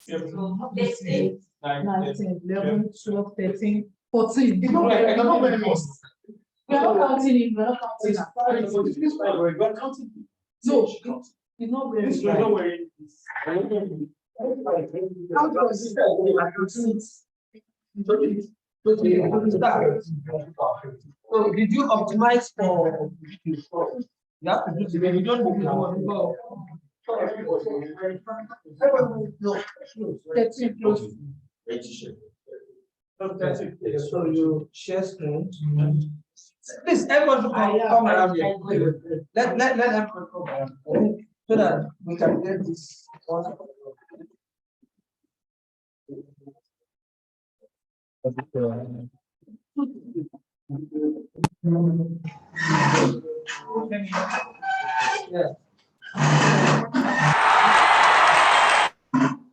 8, 9, 10, 11, 12, 13, 14. We're not counting it. We're not counting it. No, it's not very So did you optimize for? You have to do the way you don't move go. No, 13 close. So you share screen. Please, everyone should come around here. Let everyone come around so that we can get this. Yeah.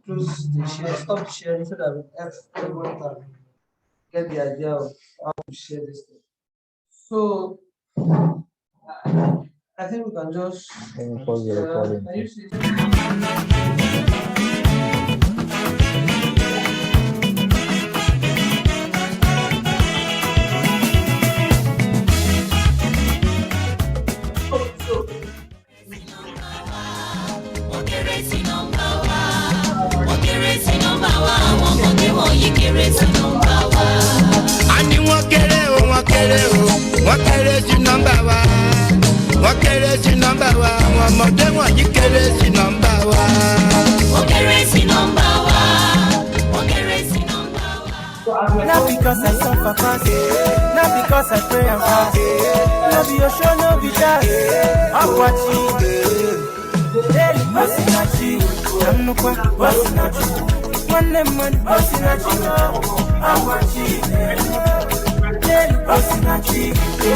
Close the share, stop sharing so that everyone can get the idea of how to share this thing. So I think we can just pause the recording. Can you see? Not because I suffer fast, not because I pray and fast. No be your show, no be that. I'm watching. Daily bossing at you. I'm no quack bossing at you. One man bossing at you. I'm watching. Daily bossing at you.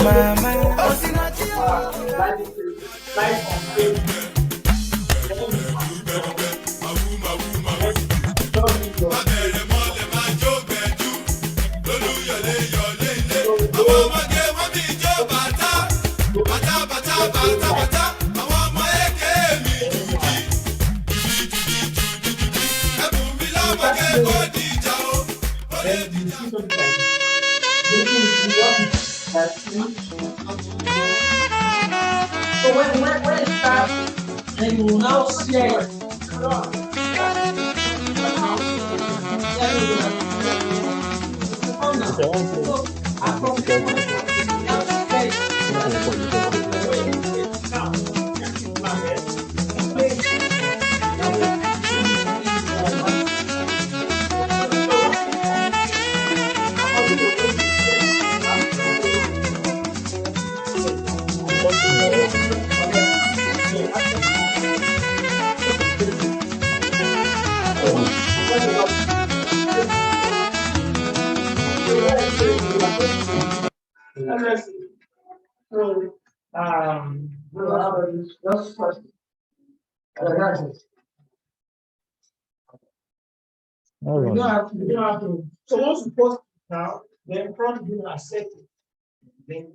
Mama bossing at you. So when it starts, then you will now share it. You don't have to. So once you post now, then front you accept it. Then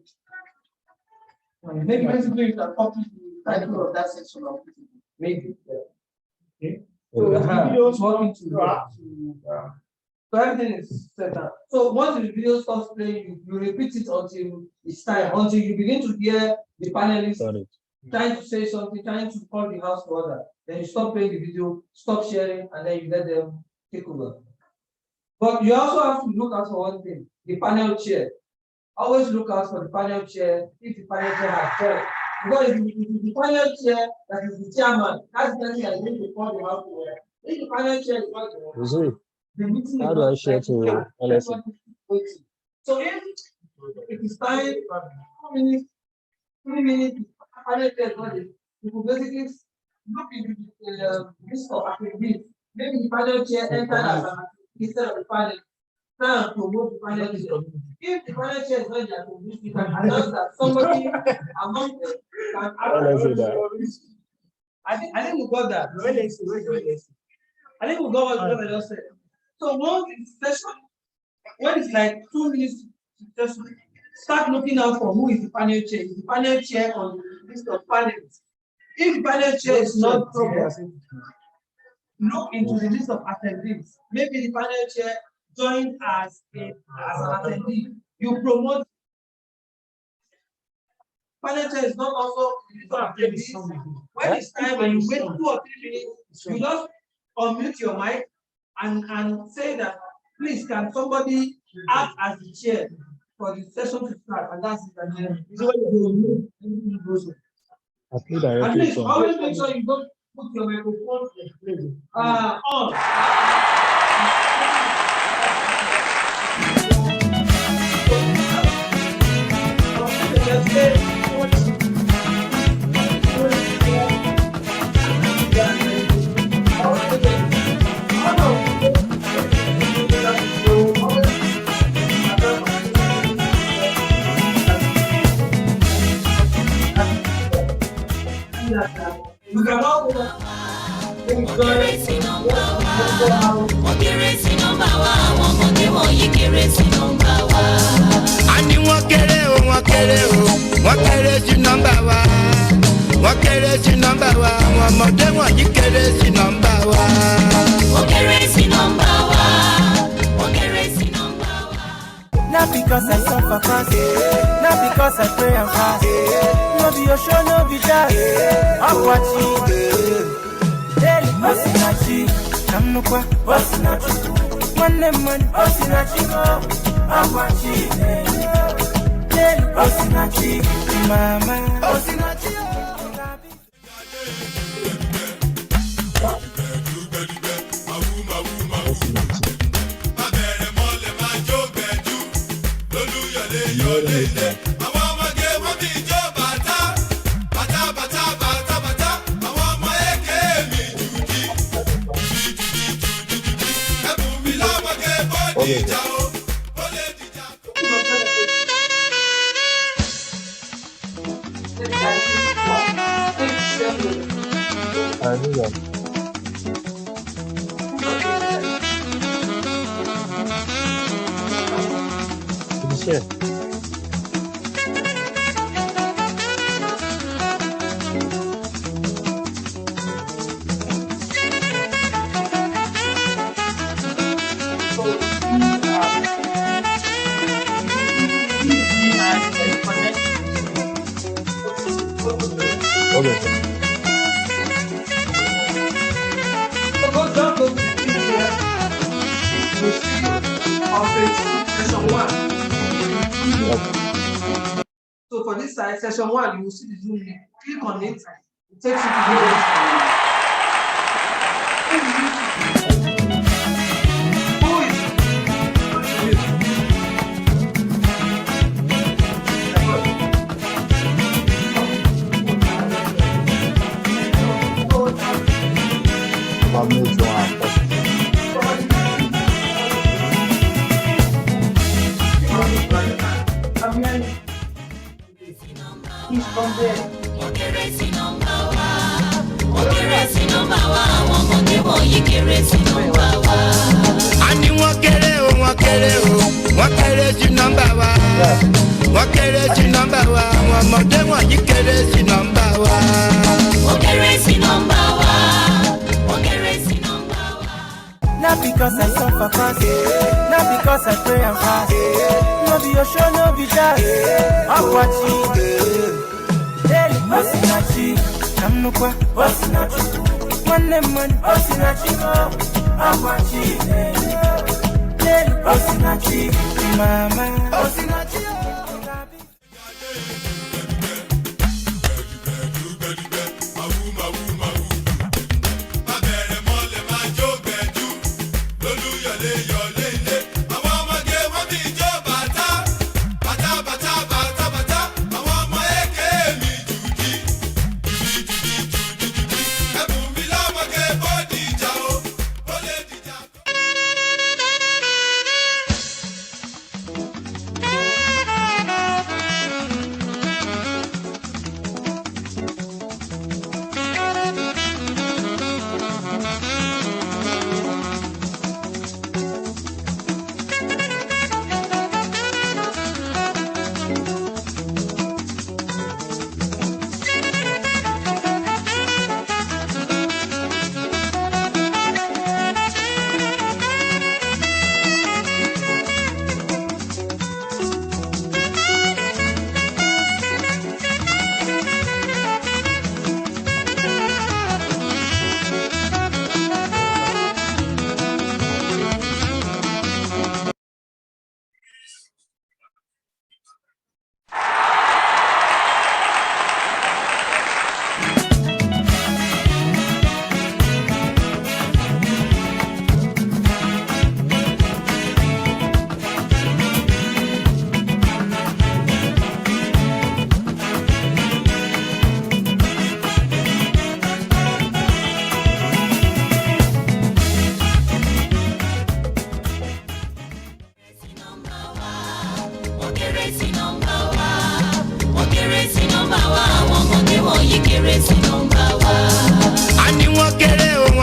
maybe basically you can copy the title of that section of it. Maybe. Okay. So the video is working to so everything is set up. So once the video stops playing, you repeat it until it's time, until you begin to hear the panelists trying to say something, trying to call the house to order. Then you stop playing the video, stop sharing, and then you let them take over. But you also have to look out for one thing, the panel chair. Always look out for the panel chair if the panel chair has failed. Because if the panel chair that is the chairman, that's the thing that is going to call the house to order. If the panel chair is not there, the meeting how do I share to LSA? So if it is time, 2 minutes, 3 minutes, panel chair is not there, you will basically look into the list of activities. Maybe the panel chair entered as an instead of the panel. Now promote the panel chair. If the panel chair is not there, you can announce that somebody among them can I think we got that. I think we got what I just said. So once it's session, when it's like 2 minutes, just start looking out for who is the panel chair. Is the panel chair on the list of panels? If the panel chair is not progress, look into the list of attendees. Maybe the panel chair joined as an attendee. You promote. Panel chair is not also the list of attendees. When it's time and you wait 2 or 3 minutes, you just unmute your mic and say that, please, can somebody act as the chair for the session to start? And that's it. And at least always make sure you don't put your microphone on. You can all Ani wọ́n kéré o, wọ́n kéré sí nọ́mbà wa. Wọ́n kéré sí nọ́mbà wa, àwọn ọmọdé wọ̀nyí kéré sí nọ́mbà wa. Wọ́n kéré sí nọ́mbà wa, wọ́n kéré sí nọ́mbà wa. Not because I suffer fast, not because I pray and fast. No be your show, no be that. I'm watching. Daily, Osinachi, I'm no kwa, Osinachi. One, Osinachi, I'm watching. Daily, Osinachi, mama, Osinachi. So for this side, session 1, you will see the Zoom link. Click on it, it takes you to the next. He's from there. Ani wọ́n kéré o, wọ́n kéré sí nọ́mbà wa. Wọ́n kéré sí nọ́mbà wa, àwọn ọmọdé wọ̀nyí kéré sí nọ́mbà wa. Wọ́n kéré sí nọ́mbà wa, wọ́n kéré sí nọ́mbà wa. Not because I suffer fast, not because I pray and fast. No be your show, no be that. I'm watching. Daily, Osinachi, I'm no kwa, Osinachi. One, Osinachi, I'm watching. Daily, Osinachi, mama, Osinachi.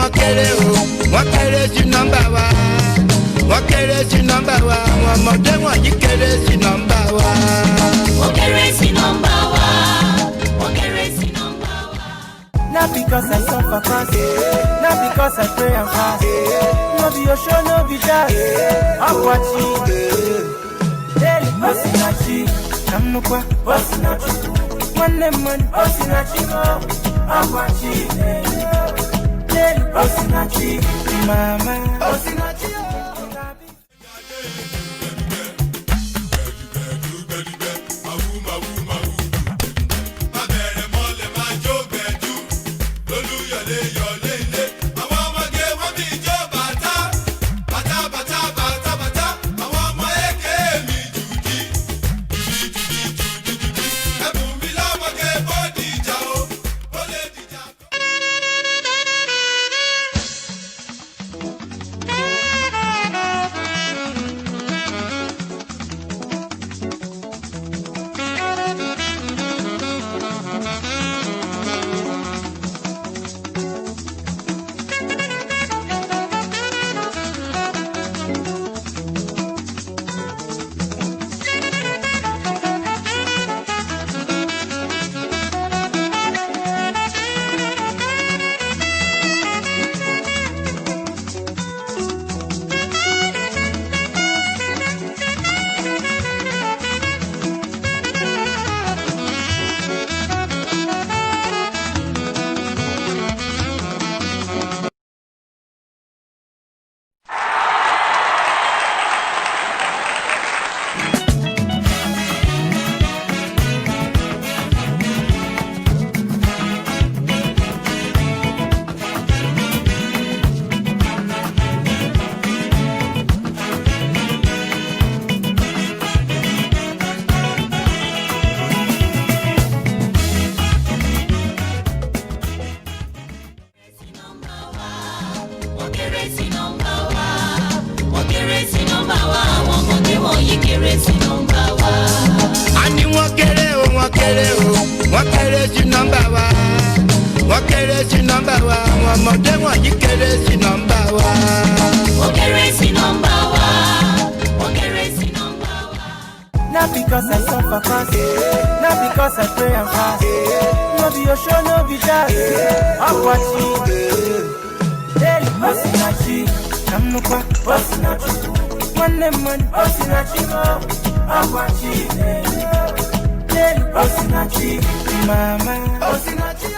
wọ́n kéré o, wọ́n kéré sí nọ́mbà wa. Wọ́n kéré sí nọ́mbà wa, àwọn ọmọdé wọ̀nyí kéré sí nọ́mbà wa. Wọ́n kéré sí nọ́mbà wa. Wọ́n kéré sí nọ́mbà wa. Not because I suffer fast, not because I pray and fast. No be your show, no be that. I'm watching. Daily Osinachi, I'm no kwa Osinachi. One man Osinachi, I'm watching. Daily Osinachi, mama Osinachi. Not because I suffer fast, not because I pray and fast. No be your show, no be that. I'm watching. Daily Osinachi, I'm no kwa Osinachi. One man Osinachi, I'm watching. Daily Osinachi, mama Osinachi.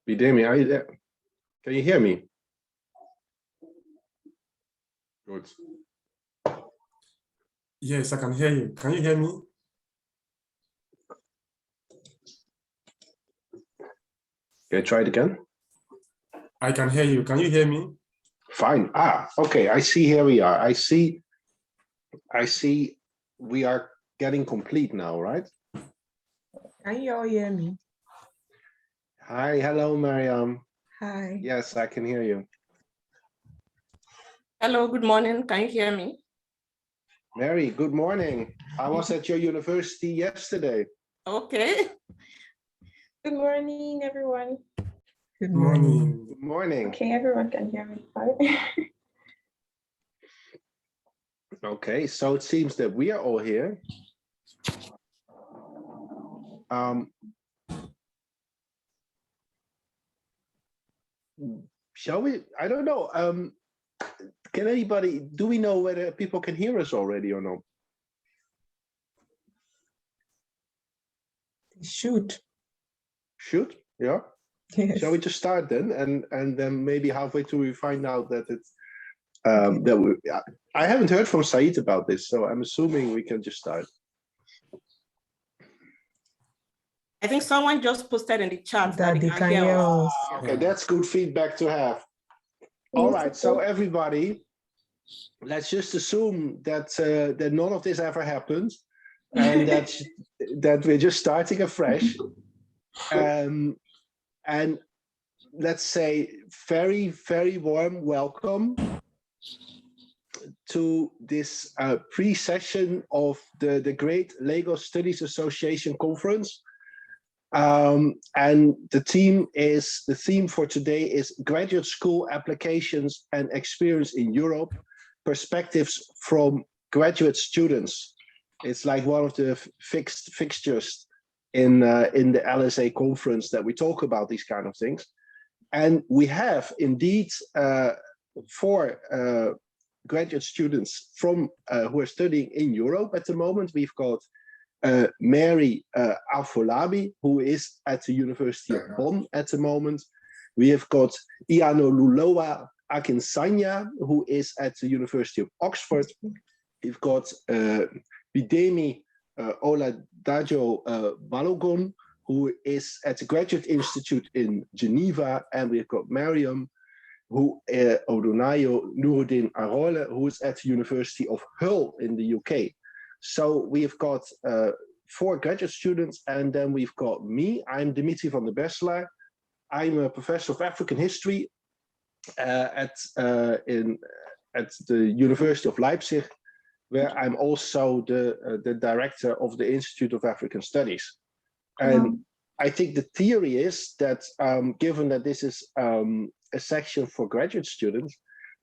Bidemi, are you there? Can you hear me? Good. Yes, I can hear you. Can you hear me? Can I try it again? I can hear you. Can you hear me? Fine. Okay. I see. Here we are. I see we are getting complete now, right? Can you all hear me? Hi. Hello, Mariam. Hi. Yes, I can hear you. Hello, good morning. Can you hear me? Mary, good morning. I was at your university yesterday. Okay. Good morning, everyone. Good Morning. Good morning. Okay, everyone can hear me fine. Okay, so it seems that we are all here. Shall we? I don't know. Can anybody, do we know whether people can hear us already or not? Shoot. Should? Yeah. Yes. Shall we just start then? And then maybe halfway through we find out that it's Okay. that we, I haven't heard from Said about this, so I'm assuming we can just start. I think someone just posted in the chat That they can hear us. Okay, that's good feedback to have. All right, so everybody, let's just assume that that none of this ever happened, and that we're just starting afresh. And let's say very, very warm welcome to this pre-session of the Great Lagos Studies Association Conference. And the theme for today is Graduate School Applications and Experience in Europe, Perspectives from Graduate Students. It's like one of the fixtures in the LSA conference that we talk about these kind of things. And we have indeed 4 graduate students from who are studying in Europe at the moment. We've got Mary Afolabi, who is at the University of Bonn at the moment. We have got Iano Luloa Akinsanya, who is at the University of Oxford. We've got Bidemi Oladajo Balogun, who is at the Graduate Institute in Geneva. And we've got Mariam Odunayo Nuruddin Arole, who is at the University of Hull in the UK. So we've got 4 graduate students, and then we've got me. I'm Dimitri van der Besselaar. I'm a professor of African history at the University of Leipzig, where I'm also the director of the Institute of African Studies. And I think the theory is that given that this is a section for graduate students,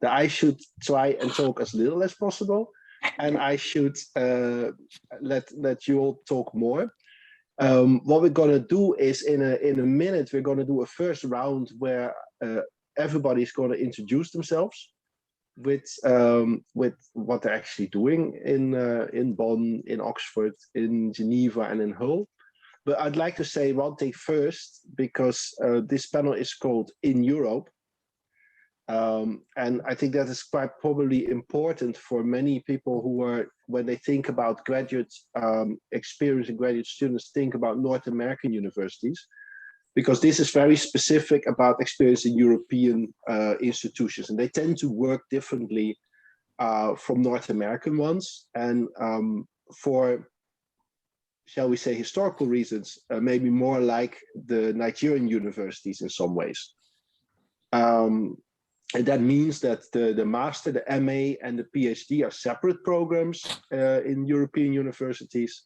that I should try and talk as little as possible, and I should let you all talk more. What we're gonna do is in a minute we're gonna do a first round where everybody's gonna introduce themselves with what they're actually doing in Bonn, in Oxford, in Geneva, and in Hull. But I'd like to say one thing first, because this panel is called In Europe. And I think that is quite probably important for many people who are, when they think about graduate experience and graduate students, think about North American universities, because this is very specific about experience in European institutions, and they tend to work differently from North American ones. And for, shall we say, historical reasons, maybe more like the Nigerian universities in some ways. And that means that the master, the MA, and the PhD are separate programs in European universities,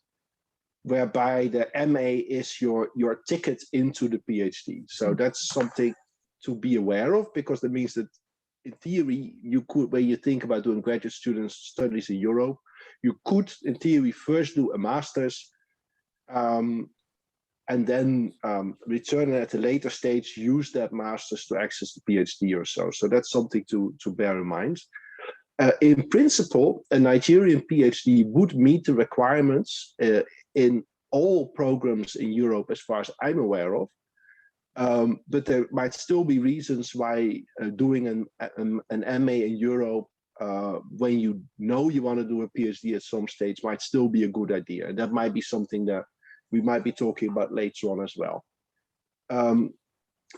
whereby the MA is your ticket into the PhD. So that's something to be aware of, because that means that in theory, you could, when you think about doing graduate student studies in Europe, you could, in theory, first do a master's, and then return at a later stage, use that master's to access the PhD or so. So that's something to bear in mind. In principle, a Nigerian PhD would meet the requirements in all programs in Europe, as far as I'm aware of. But there might still be reasons why doing an MA in Europe, when you know you want to do a PhD at some stage, might still be a good idea. And that might be something that we might be talking about later on as well.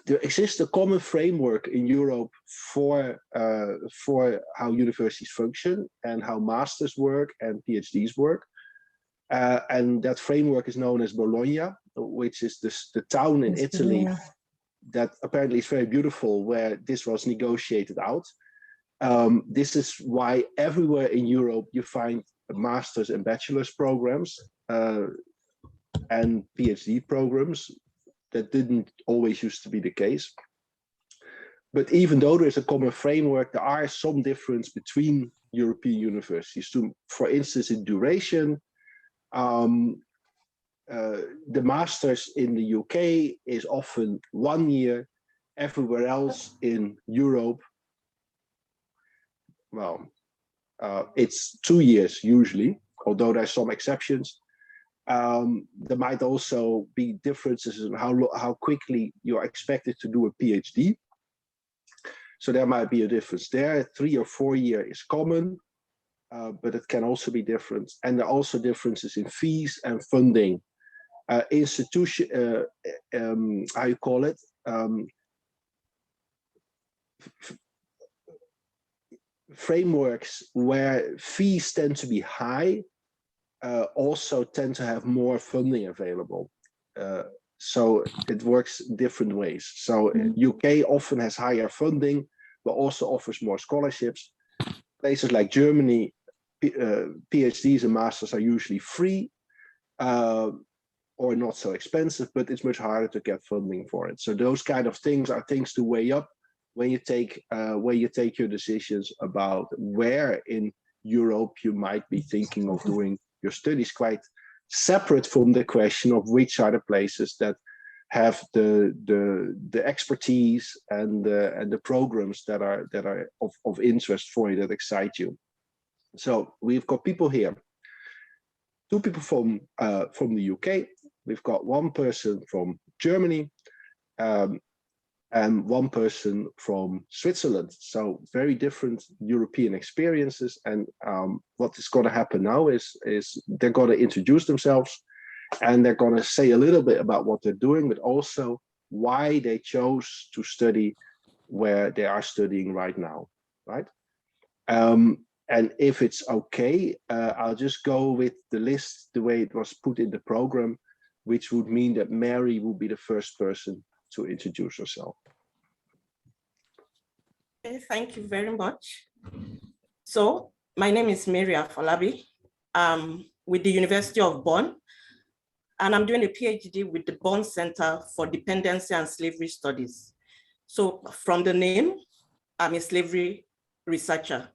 There exists a common framework in Europe for how universities function and how masters work and PhDs work. And that framework is known as Bologna, which is the town in Italy that apparently is very beautiful, where this was negotiated out. This is why everywhere in Europe you find master's and bachelor's programs and PhD programs. That didn't always used to be the case. But even though there's a common framework, there are some difference between European universities. For instance, in duration, the master's in the UK is often 1 year. Everywhere else in Europe, well, it's 2 years usually, although there's some exceptions. There might also be differences in how quickly you're expected to do a PhD. So there might be a difference there. 3 or 4 year is common, but it can also be different. And there are also differences in fees and funding. Institution, how you call it? Frameworks where fees tend to be high also tend to have more funding available. So it works different ways. So UK often has higher funding, but also offers more scholarships. Places like Germany, PhDs and masters are usually free or not so expensive, but it's much harder to get funding for it. So those kind of things are things to weigh up when you take your decisions about where in Europe you might be thinking of doing your studies, quite separate from the question of which are the places that have the expertise and the programs that are of interest for you, that excite you. So we've got people here, 2 people from the UK. We've got 1 person from Germany, and 1 person from Switzerland. So very different European experiences. And what is going to happen now is they're going to introduce themselves, and they're going to say a little bit about what they're doing, but also why they chose to study where they are studying right now, right? And if it's okay, I'll just go with the list the way it was put in the program, which would mean that Mary will be the first person to introduce herself. Okay, thank you very much. So my name is Mary Afolabi. I'm with the University of Bonn, and I'm doing a PhD with the Bonn Center for Dependency and Slavery Studies. So from the name, I'm a slavery researcher,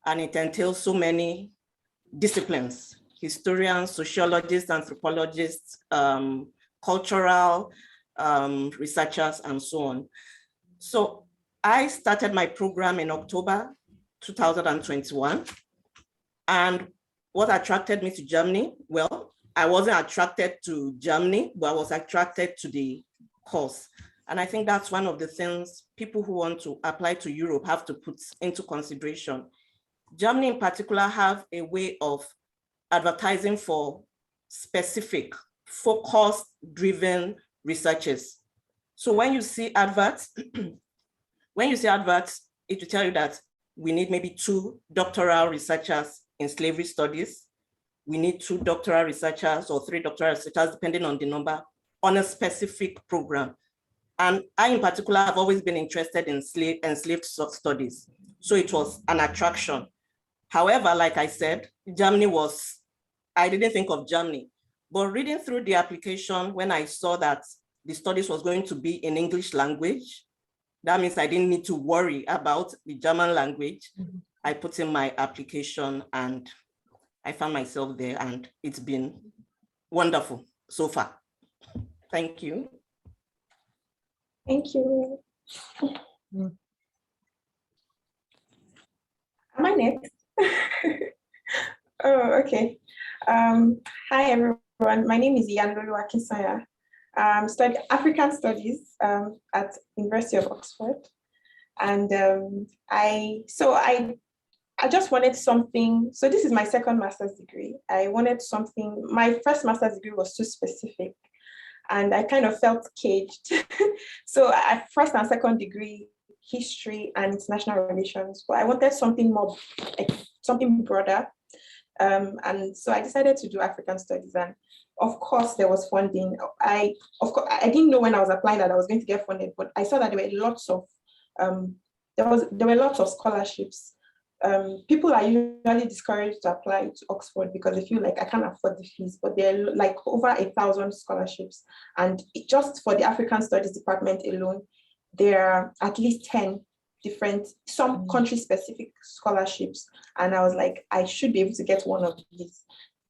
and it entails so many disciplines: historians, sociologists, anthropologists, cultural researchers, and so on. So I started my program in October 2021. And what attracted me to Germany? Well, I wasn't attracted to Germany, but I was attracted to the course. And I think that's one of the things people who want to apply to Europe have to put into consideration. Germany in particular have a way of advertising for specific, focus-driven researchers. So when you see adverts, it will tell you that we need maybe 2 doctoral researchers in slavery studies. We need 2 doctoral researchers or 3 doctoral researchers, depending on the number, on a specific program. And I, in particular, have always been interested in enslaved studies. So it was an attraction. However, like I said, I didn't think of Germany. But reading through the application, when I saw that the studies was going to be in English language, that means I didn't need to worry about the German language. I put in my application and I found myself there, and it's been wonderful so far. Thank you. Thank you. Am I next? Oh, okay. Hi, everyone. My name is Yanlolu Akinsanya. Studied African Studies at University of Oxford. And I just wanted something. So this is my second master's degree. I wanted something. My first master's degree was too specific, and I kind of felt caged. So at first and second degree, history and international relations, but I wanted something more, like something broader. And so I decided to do African Studies, and of course there was funding. I didn't know when I was applying that I was going to get funded, but I saw that there were lots of scholarships people are usually discouraged to apply to Oxford because they feel like I can't afford the fees, but there are like over 1,000 scholarships. And just for the African Studies department alone, there are at least 10 different, some country-specific scholarships. And I was like, I should be able to get one of these.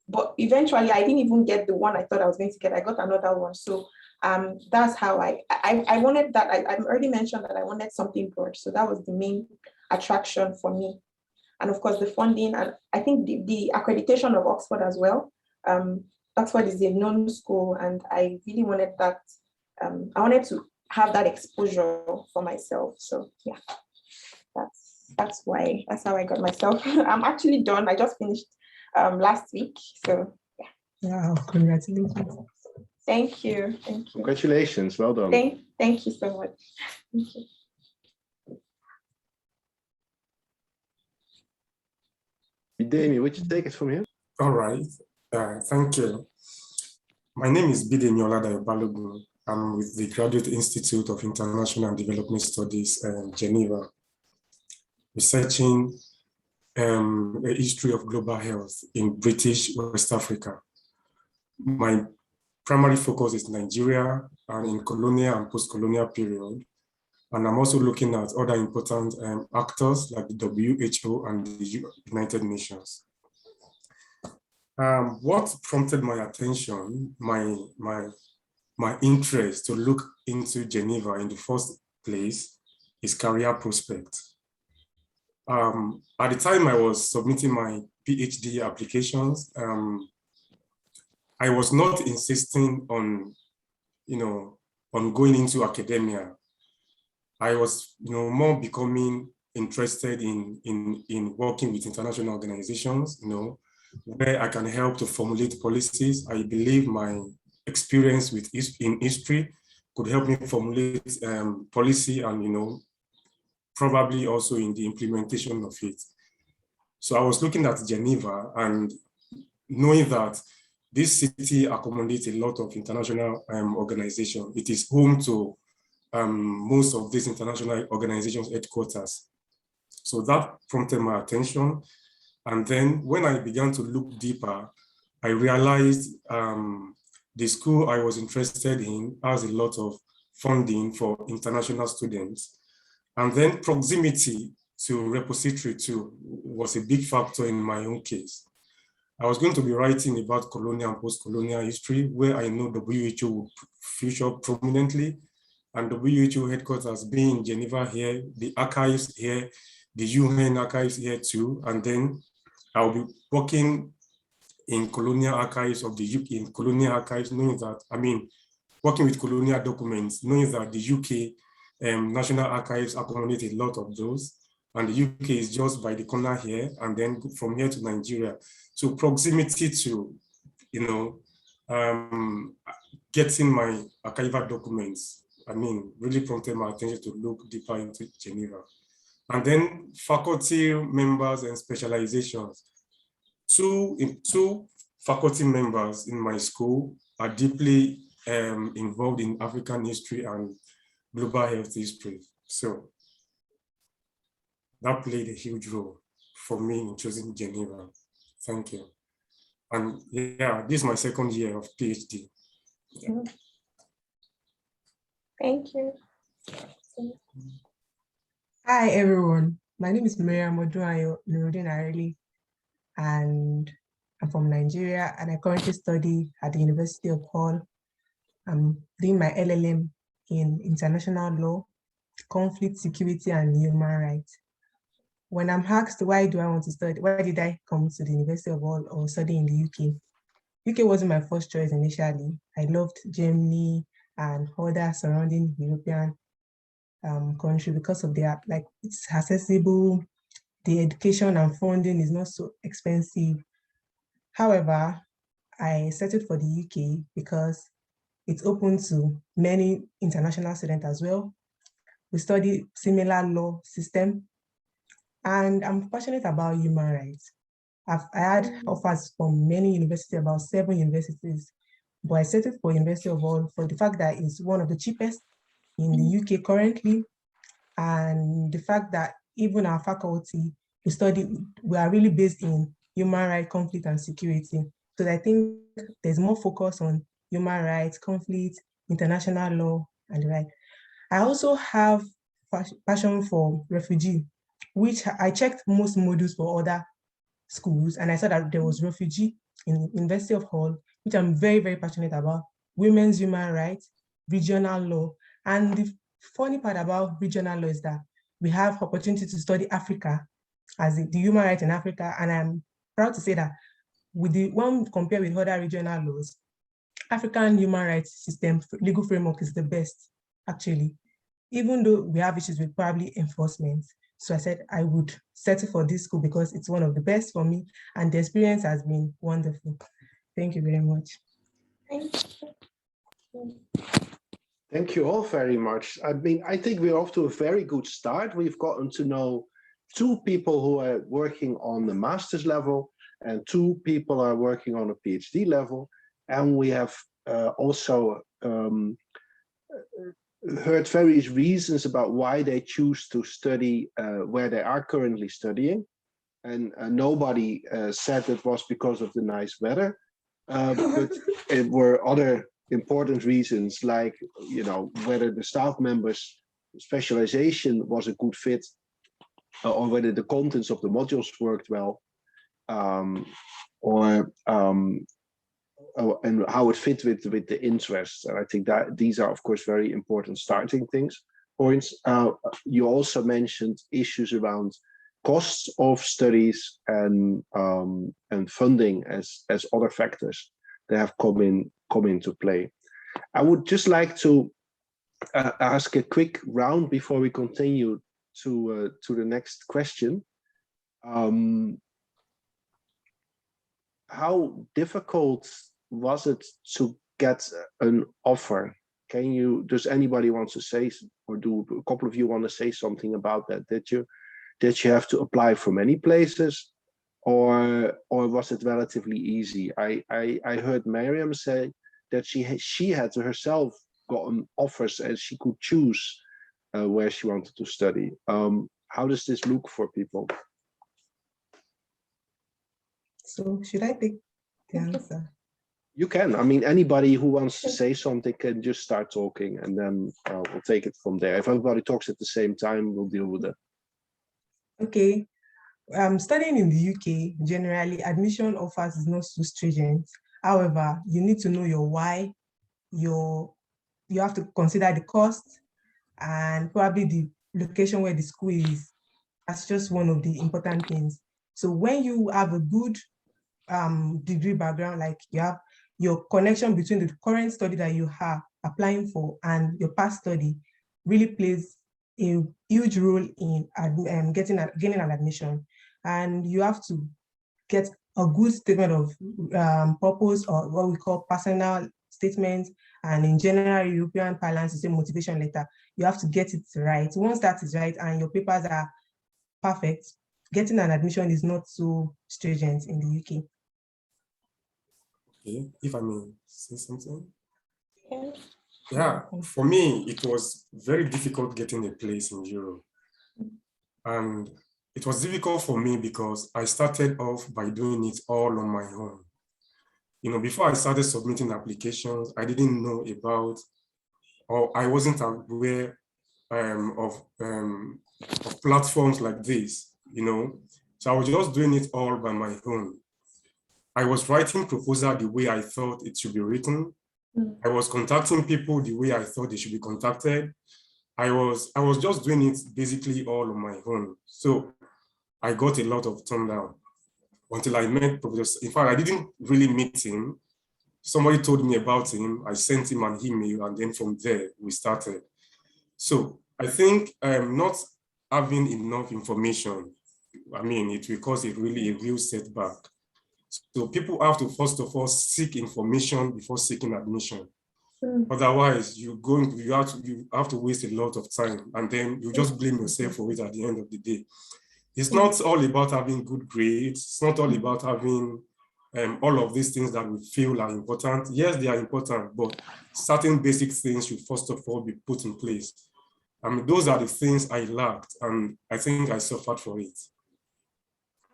But eventually, I didn't even get the one I thought I was going to get. I got another one. So that's how I wanted that. I already mentioned that I wanted something broad. So that was the main attraction for me. And of course, the funding, and I think the accreditation of Oxford as well. Oxford is a known school, and I really wanted that. I wanted to have that exposure for myself. So yeah, that's how I got myself. I'm actually done. I just finished last week. So yeah. Wow, congratulations. Thank you. Thank you. Congratulations, well done. Thank you so much. Thank you. Bidemi, would you take it from here? All right. Thank you. My name is Bidemi Balogun. I'm with the Graduate Institute of International and Development Studies in Geneva, researching a history of global health in British West Africa. My primary focus is Nigeria and in colonial and post-colonial period. And I'm also looking at other important actors like the WHO and the United Nations. What prompted my attention, my interest to look into Geneva in the first place is career prospect. At the time I was submitting my PhD applications, I was not insisting on, on going into academia. I was, more becoming interested in working with international organizations, where I can help to formulate policies. I believe my experience in history could help me formulate policy and, probably also in the implementation of it. So I was looking at Geneva and knowing that this city accommodates a lot of international organizations. It is home to most of these international organizations' headquarters. So that prompted my attention. And then when I began to look deeper, I realized the school I was interested in has a lot of funding for international students. And then proximity to repository too was a big factor in my own case. I was going to be writing about colonial and post-colonial history, where I know WHO would feature prominently, and WHO headquarters being in Geneva here, the archives here, the UN archives here too, and then I'll be working in colonial archives of the UK, in colonial archives, knowing that, working with colonial documents, knowing that the UK National Archives accommodate a lot of those, and the UK is just by the corner here, and then from here to Nigeria. So proximity to, getting my archival documents, really prompted my attention to look deeper into Geneva. And then faculty members and specializations. Two faculty members in my school are deeply involved in African history and global health history. So that played a huge role for me in choosing Geneva. Thank you. And yeah, this is my second year of PhD. Yeah. Thank you. Hi, everyone. My name is Miriam Oduayo Nurudin Areli, and I'm from Nigeria, and I currently study at the University of Hull. I'm doing my LLM in international law, conflict, security, and human rights. When I'm asked why do I want to study, why did I come to the University of Hull or study in the UK? UK wasn't my first choice initially. I loved Germany and other surrounding European country because of their, it's accessible, the education and funding is not so expensive. However, I settled for the UK because it's open to many international students as well. We study similar law system, and I'm passionate about human rights. I had offers from many universities, about 7 universities, but I settled for University of Hull for the fact that it's one of the cheapest in the UK currently, and the fact that even our faculty we are really based in human rights, conflict, and security. So I think there's more focus on human rights, conflict, international law, and the like. I also have passion for refugee, which I checked most modules for other schools, and I saw that there was refugee in University of Hull, which I'm very, very passionate about, women's human rights, regional law. And the funny part about regional law is that we have opportunity to study Africa as the human rights in Africa. And I'm proud to say that when we compare with other regional laws, African human rights system legal framework is the best, actually, even though we have issues with probably enforcement. So I said I would settle for this school because it's one of the best for me, and the experience has been wonderful. Thank you very much. Thank you all very much. I mean, I think we're off to a very good start. We've gotten to know 2 people who are working on the master's level, and 2 people are working on a PhD level. And we have also heard various reasons about why they choose to study where they are currently studying. And nobody said it was because of the nice weather, but it were other important reasons, like, you know, whether the staff members' specialization was a good fit, or whether the contents of the modules worked well, and how it fit with the interests. And I think that these are, of course, very important starting points. You also mentioned issues around costs of studies and funding as other factors that have come into play. I would just like to ask a quick round before we continue to the next question. How difficult was it to get an offer? Does anybody want to say, or do a couple of you want to say something about that? Did you have to apply for many places, or was it relatively easy? I heard Miriam say that she had herself gotten offers and she could choose where she wanted to study. How does this look for people? So should I take the answer? You can. I mean, anybody who wants to say something can just start talking, and then we'll take it from there. If everybody talks at the same time, we'll deal with it. Okay. Studying in the UK, generally, admission offers is not so stringent. However, you need to know your why. You have to consider the cost and probably the location where the school is. That's just one of the important things. So when you have a good degree background, like you have your connection between the current study that you have applying for and your past study really plays a huge role in gaining an admission. And you have to get a good statement of purpose, or what we call personal statement, and in general European parlance, it's a motivation letter. You have to get it right. Once that is right and your papers are perfect, getting an admission is not so stringent in the UK. Okay, if I may say something. Yeah, for me, it was very difficult getting a place in Europe. And it was difficult for me because I started off by doing it all on my own. You know, before I started submitting applications, I didn't know about, or I wasn't aware of platforms like this, you know. So I was just doing it all by my own. I was writing proposal the way I thought it should be written. I was contacting people the way I thought they should be contacted. I was just doing it basically all on my own. So I got a lot of turn down until I met Professor. In fact, I didn't really meet him. Somebody told me about him. I sent him an email, and then from there we started. So I think not having enough information, I mean, it will cause a real setback. So people have to first of all seek information before seeking admission. Otherwise, you have to waste a lot of time, and then you just blame yourself for it at the end of the day. It's not all about having good grades. It's not all about having all of these things that we feel are important. Yes, they are important, but certain basic things should first of all be put in place. I mean, those are the things I lacked, and I think I suffered for it.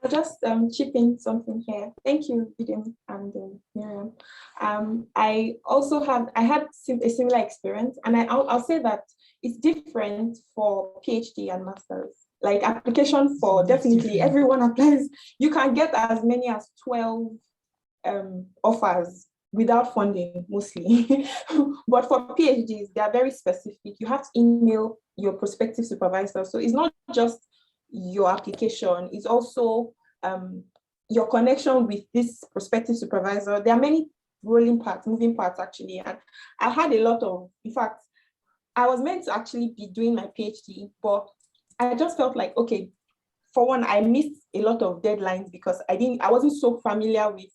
I'll just chip in something here. Thank you, Bidem and Miriam. I also had a similar experience, and I'll say that it's different for PhD and masters. Like application for definitely everyone applies. You can get as many as 12 offers without funding mostly. But for PhDs, they are very specific. You have to email your prospective supervisor. So it's not just your application, it's also your connection with this prospective supervisor. There are many moving parts actually. And I had a lot of, in fact, I was meant to actually be doing my PhD, but I just felt like, okay, for one, I missed a lot of deadlines because I wasn't so familiar with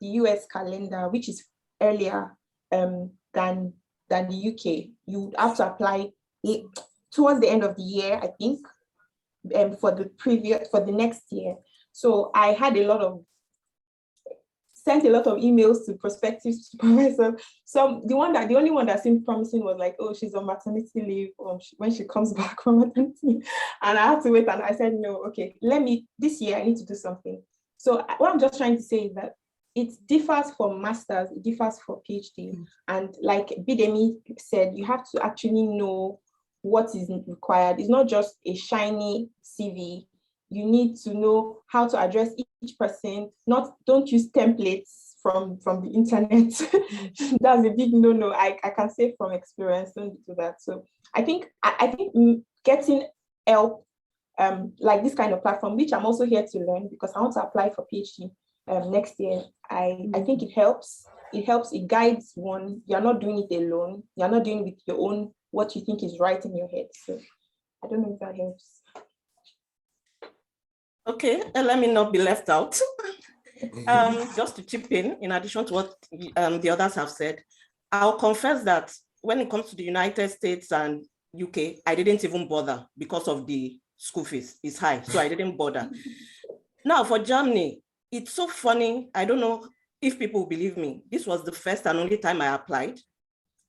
the US calendar, which is earlier than the UK. You have to apply towards the end of the year, I think, for the next year. So I had sent a lot of emails to prospective supervisors. So the only one that seemed promising was like, oh, she's on maternity leave when she comes back from maternity. And I had to wait, and I said, no, okay, this year I need to do something. So what I'm just trying to say is that it differs for masters, it differs for PhD. And like Bidemi said, you have to actually know what is required. It's not just a shiny CV. You need to know how to address each person. Don't use templates from the internet. That's a big no-no. I can say from experience, don't do that. So I think getting help like this kind of platform, which I'm also here to learn because I want to apply for PhD next year. I think it helps. It guides one. You're not doing it alone. You're not doing it with your own, what you think is right in your head. So I don't know if that helps. Okay, let me not be left out. Just to chip in addition to what the others have said, I'll confess that when it comes to the United States and UK, I didn't even bother because of the school fees. It's high, so I didn't bother. Now for Germany, it's so funny. I don't know if people believe me. This was the first and only time I applied.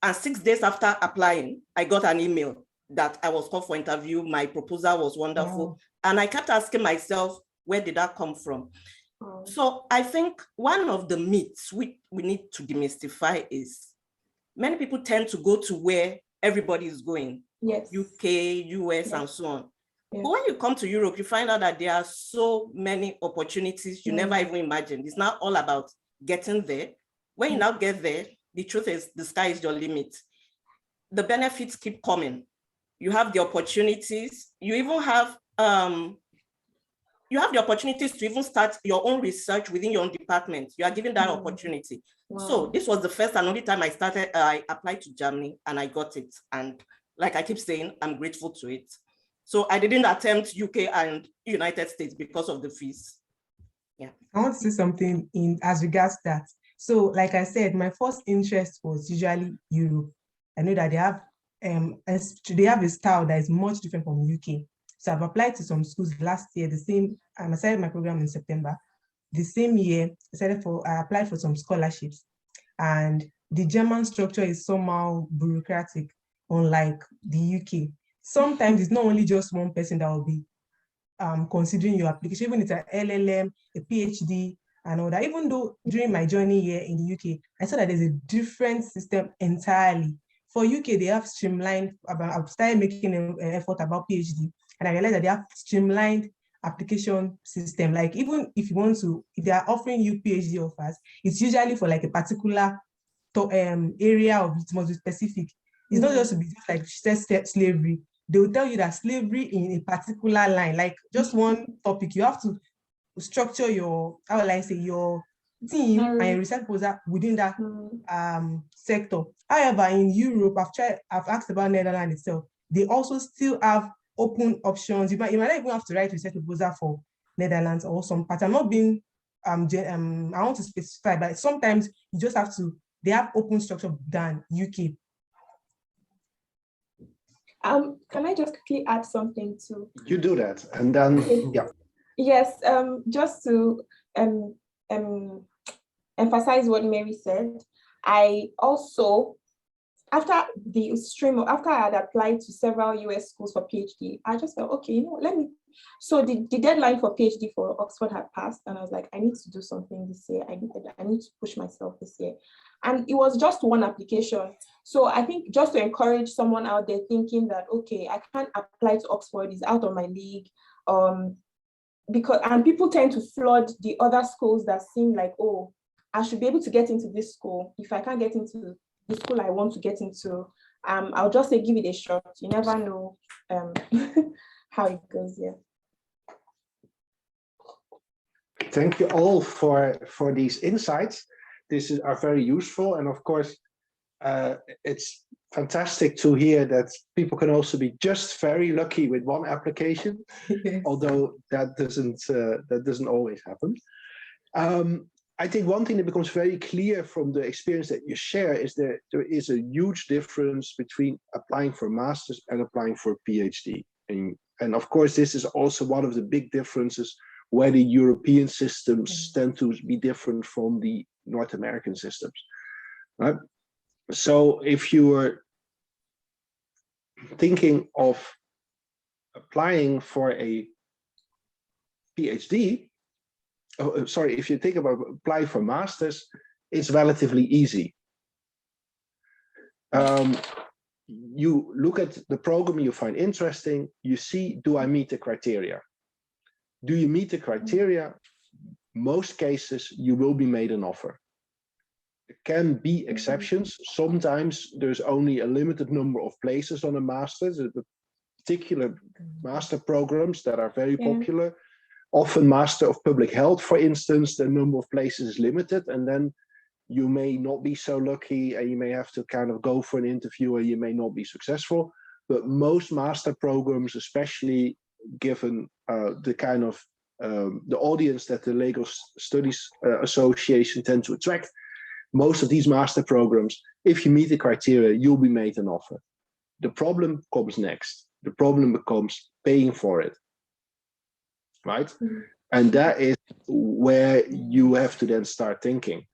And 6 days after applying, I got an email that I was called for interview. My proposal was wonderful. Wow. And I kept asking myself, where did that come from? Oh. So I think one of the myths we need to demystify is many people tend to go to where everybody is going. Yes. UK, US, yes, and so on. Yes. But when you come to Europe, you find out that there are so many opportunities you never even imagined. It's not all about getting there. When you now get there, the truth is the sky is your limit. The benefits keep coming. You have the opportunities. You even have the opportunities to even start your own research within your own department. You are given that opportunity. Wow. So this was the first and only time I applied to Germany and I got it. And like I keep saying, I'm grateful to it. So I didn't attempt UK and United States because of the fees. Yeah. I want to say something as regards that. So like I said, my first interest was usually Europe. I know that they have a style that is much different from UK. So I've applied to some schools last year, I started my program in September. The same year, I applied for some scholarships. And the German structure is somehow bureaucratic, unlike the UK. Sometimes it's not only just one person that will be considering your application, even it's an LLM, a PhD, and all that. Even though during my journey here in the UK, I saw that there's a different system entirely. For UK, they have streamlined, I've started making an effort about PhD, and I realized that they have streamlined application system. Like even if they are offering you PhD offers, it's usually for like a particular area of it, must be specific. It's not just to be like slavery. They will tell you that slavery in a particular line, like just one topic, you have to structure your, how will I say, your team and your research proposal within that sector. However, in Europe, I've asked about Netherlands itself. They also still have open options. You might not even have to write research proposal for Netherlands or some part. I'm not being I want to specify, but sometimes you just have to. They have open structure than UK. Can I just quickly add something to? You do that, and then yeah. Yes, just to emphasize what Mary said, I also, after I had applied to several US schools for PhD, I just felt, okay, let me So the deadline for PhD for Oxford had passed, and I was like, I need to do something this year. I need to push myself this year. And it was just one application. So I think just to encourage someone out there thinking that, okay, I can't apply to Oxford, it's out of my league. And people tend to flood the other schools that seem like, oh, I should be able to get into this school. If I can't get into the school I want to get into, I'll just say, give it a shot. You never know how it goes, yeah. Thank you all for these insights. Are very useful, and of course, it's fantastic to hear that people can also be just very lucky with one application, although that doesn't always happen. I think one thing that becomes very clear from the experience that you share is that there is a huge difference between applying for a master's and applying for a PhD. And of course, this is also one of the big differences where the European systems tend to be different from the North American systems, right? So if you were thinking of applying for a PhD, if you think about applying for masters, it's relatively easy. You look at the program you find interesting, you see, do I meet the criteria? Do you meet the criteria? Most cases, you will be made an offer. There can be exceptions. Sometimes there's only a limited number of places on a master's, particular master programs that are very popular. Often Master of Public Health, for instance, the number of places is limited, and then you may not be so lucky and you may have to kind of go for an interview and you may not be successful. But most master programs, especially given the kind of the audience that the Legal Studies Association tend to attract, most of these master programs, if you meet the criteria, you'll be made an offer. The problem comes next. The problem becomes paying for it, right? And that is where you have to then start thinking.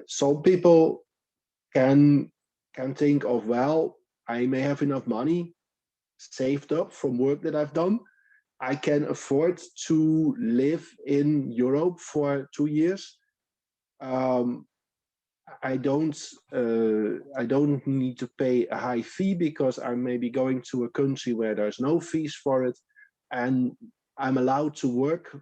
Some people can think of, well, I may have enough money saved up from work that I've done. I can afford to live in Europe for 2 years. I don't need to pay a high fee because I'm maybe going to a country where there's no fees for it, and I'm allowed to work.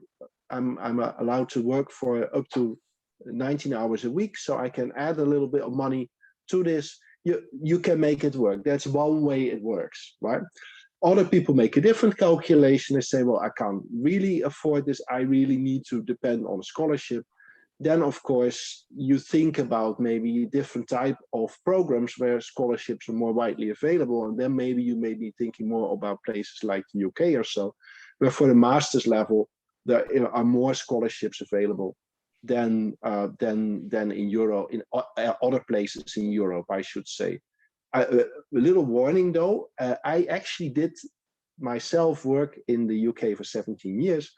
I'm allowed to work for up to 19 hours a week, so I can add a little bit of money to this. You can make it work. That's one way it works, right? Other people make a different calculation. They say, well, I can't really afford this. I really need to depend on scholarship. Then, of course, you think about maybe a different type of programs where scholarships are more widely available. And then maybe you may be thinking more about places like the UK or so, where for the master's level, there are more scholarships available than in Europe, in other places in Europe, I should say. A little warning though, I actually did myself work in the UK for 17 years.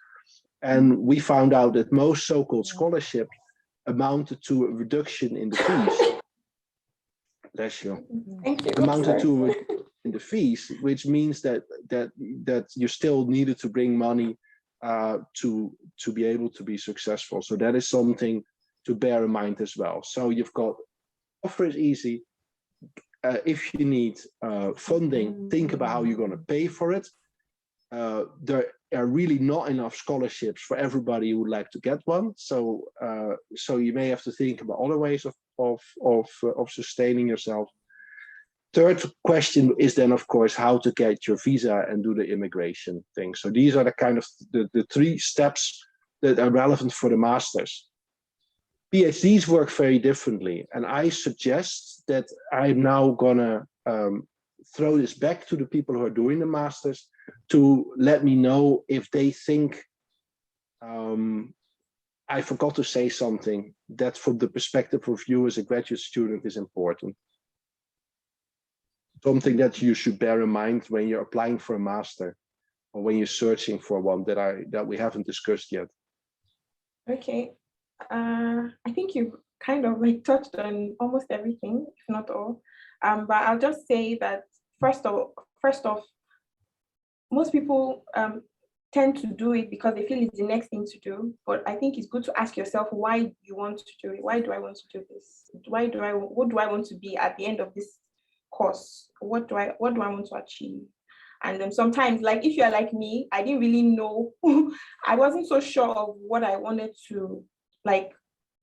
And we found out that most so-called scholarships amounted to a reduction in the fees. Bless you. Thank you. Amounted to in the fees, which means that you still needed to bring money to be able to be successful. So that is something to bear in mind as well. So you've got offer is easy. If you need funding, think about how you're going to pay for it. There are really not enough scholarships for everybody who would like to get one. So you may have to think about other ways of sustaining yourself. Third question is then, of course, how to get your visa and do the immigration thing. So these are the kind of the 3 steps that are relevant for the masters. PhDs work very differently, and I suggest that I'm now gonna throw this back to the people who are doing the masters to let me know if they think I forgot to say something that from the perspective of you as a graduate student is important. Something that you should bear in mind when you're applying for a master or when you're searching for one that we haven't discussed yet. Okay. I think you kind of like touched on almost everything, if not all. But I'll just say that first off, most people tend to do it because they feel it's the next thing to do. But I think it's good to ask yourself why you want to do it. Why do I want to do this? What do I want to be at the end of this course? What do I want to achieve? And then sometimes, like if you're like me, I didn't really know. I wasn't so sure of what I wanted to, like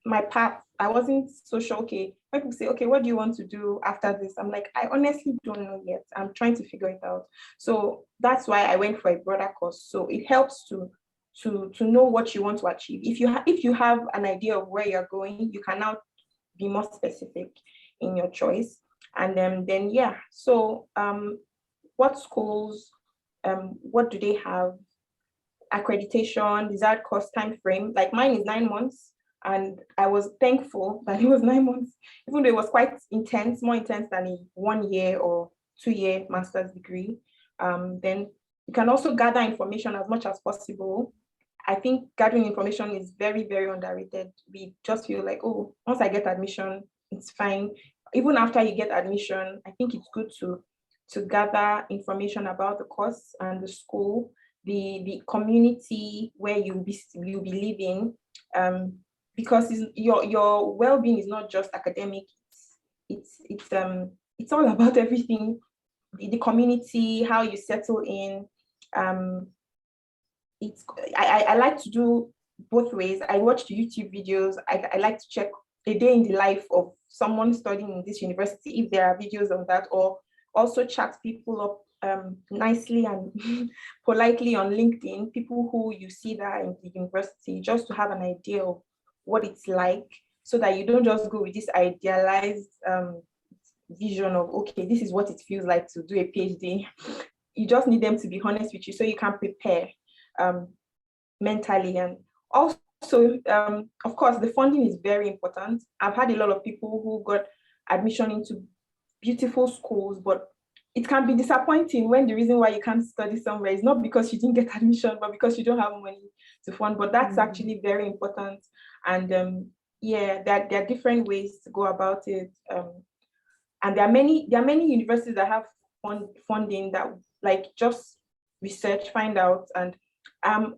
my path. I wasn't so sure. Okay, when people say, okay, what do you want to do after this? I'm like, I honestly don't know yet. I'm trying to figure it out. So that's why I went for a broader course. So it helps to know what you want to achieve. If you have an idea of where you're going, you can now be more specific in your choice. And then yeah. So what schools, what do they have? Accreditation, desired course, time frame. Like mine is 9 months, and I was thankful that it was 9 months, even though it was quite intense, more intense than a 1 year or 2 year master's degree. Then you can also gather information as much as possible. I think gathering information is very, very underrated. We just feel like, oh, once I get admission, it's fine. Even after you get admission, I think it's good to gather information about the course and the school, the community where you'll be living, because your well-being is not just academic. It's all about everything, the community, how you settle in. I like to do both ways. I watch the YouTube videos. I like to check a day in the life of someone studying in this university, if there are videos on that, or also chat people up nicely and politely on LinkedIn, people who you see there in the university, just to have an idea of what it's like, so that you don't just go with this idealized vision of, okay, this is what it feels like to do a PhD. You just need them to be honest with you so you can prepare mentally. And also, of course, the funding is very important. I've had a lot of people who got admission into beautiful schools, but it can be disappointing when the reason why you can't study somewhere is not because you didn't get admission, but because you don't have money to fund. But that's actually very important. And yeah, there are different ways to go about it. And there are many universities that have funding that, like, just research, find out. And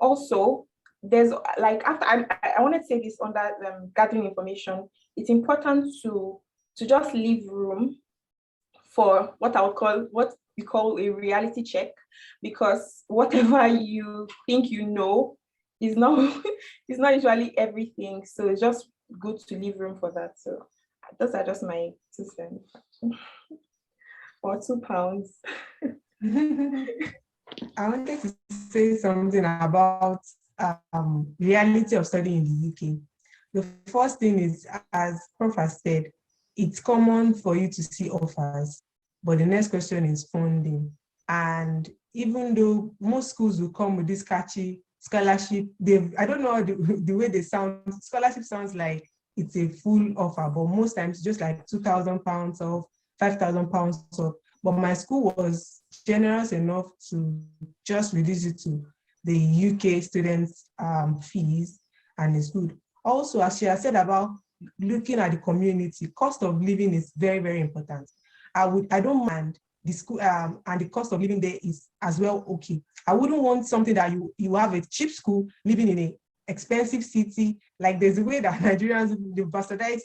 also there's like, after I want to say this under gathering information, it's important to just leave room for what we call a reality check, because whatever you think you know is not is not usually everything. So it's just good to leave room for that. So those are just my 2 cents or £2. I wanted to say something about reality of studying in the UK. The first thing is, as Prof has said, it's common for you to see offers, but the next question is funding. And even though most schools will come with this catchy scholarship, I don't know the way they sound. Scholarship sounds like it's a full offer, but most times just like £2,000 off, £5,000 off. But my school was generous enough to just reduce it to the UK students' fees, and it's good. Also, as she has said about looking at the community, cost of living is very, very important. I don't mind the school, and the cost of living there is as well okay. I wouldn't want something that you have a cheap school living in an expensive city. Like, there's a way that Nigerians, they bastardize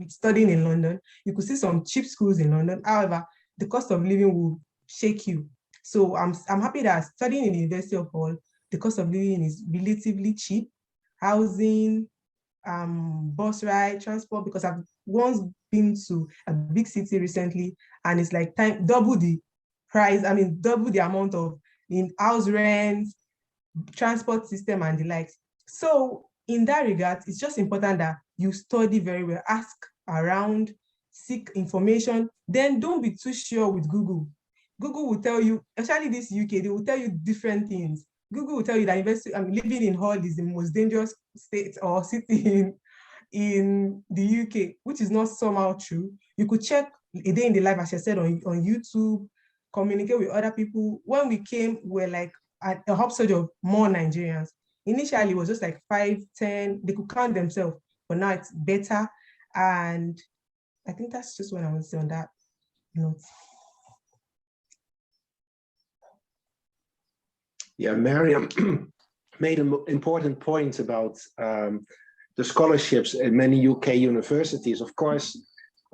studying in London. You could see some cheap schools in London. However, the cost of living will shake you. So I'm happy that studying in the University of Hull, the cost of living is relatively cheap. Housing, bus ride, transport, because I've once been to a big city recently, and it's like double the price, double the amount of in house rent, transport system, and the likes. So in that regard, it's just important that you study very well, ask around, seek information, then don't be too sure with Google. Google will tell you, especially this UK, they will tell you different things. Google will tell you that living in Hull is the most dangerous state or city in the UK, which is not somehow true. You could check a day in the life, as I said, on YouTube, communicate with other people. When we came, we were like at a upsurge of more Nigerians. Initially, it was just like 5, 10, they could count themselves, but now it's better. And I think that's just what I want to say on that note. Yeah, Miriam made an important point about the scholarships in many UK universities. Of course,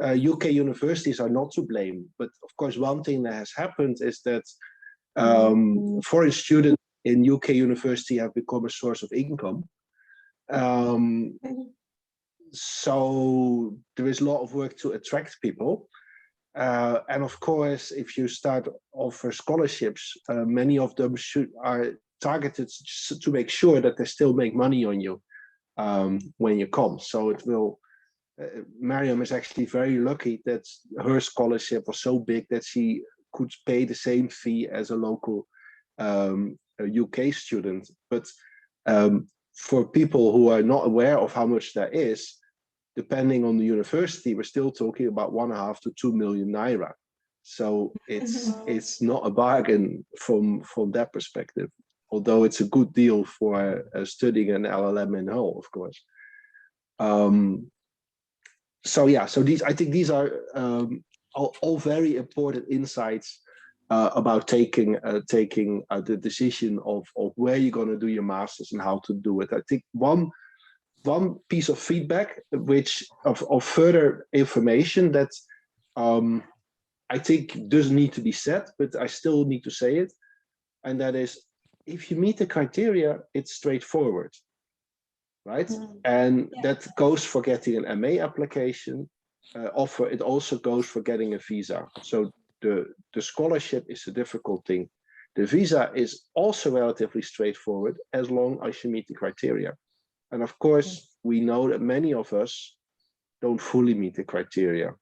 UK universities are not to blame, but of course, one thing that has happened is that foreign students in UK university have become a source of income. So there is a lot of work to attract people. And of course, if you start offer scholarships, many of them are targeted to make sure that they still make money on you when you come. So it will. Mariam is actually very lucky that her scholarship was so big that she could pay the same fee as a local UK student. But for people who are not aware of how much that is, depending on the university, we're still talking about 1.5 to 2 million naira. So it's not a bargain from that perspective, although it's a good deal for studying an LLM in Hull, of course. So yeah, so I think these are all very important insights about taking the decision of where you're going to do your masters and how to do it. I think one piece of feedback, which of further information that I think does need to be said, but I still need to say it, and that is, if you meet the criteria, it's straightforward. Right, and that goes for getting an MA application offer. It also goes for getting a visa. So the scholarship is a difficult thing. The visa is also relatively straightforward as long as you meet the criteria. And of course, we know that many of us don't fully meet the criteria,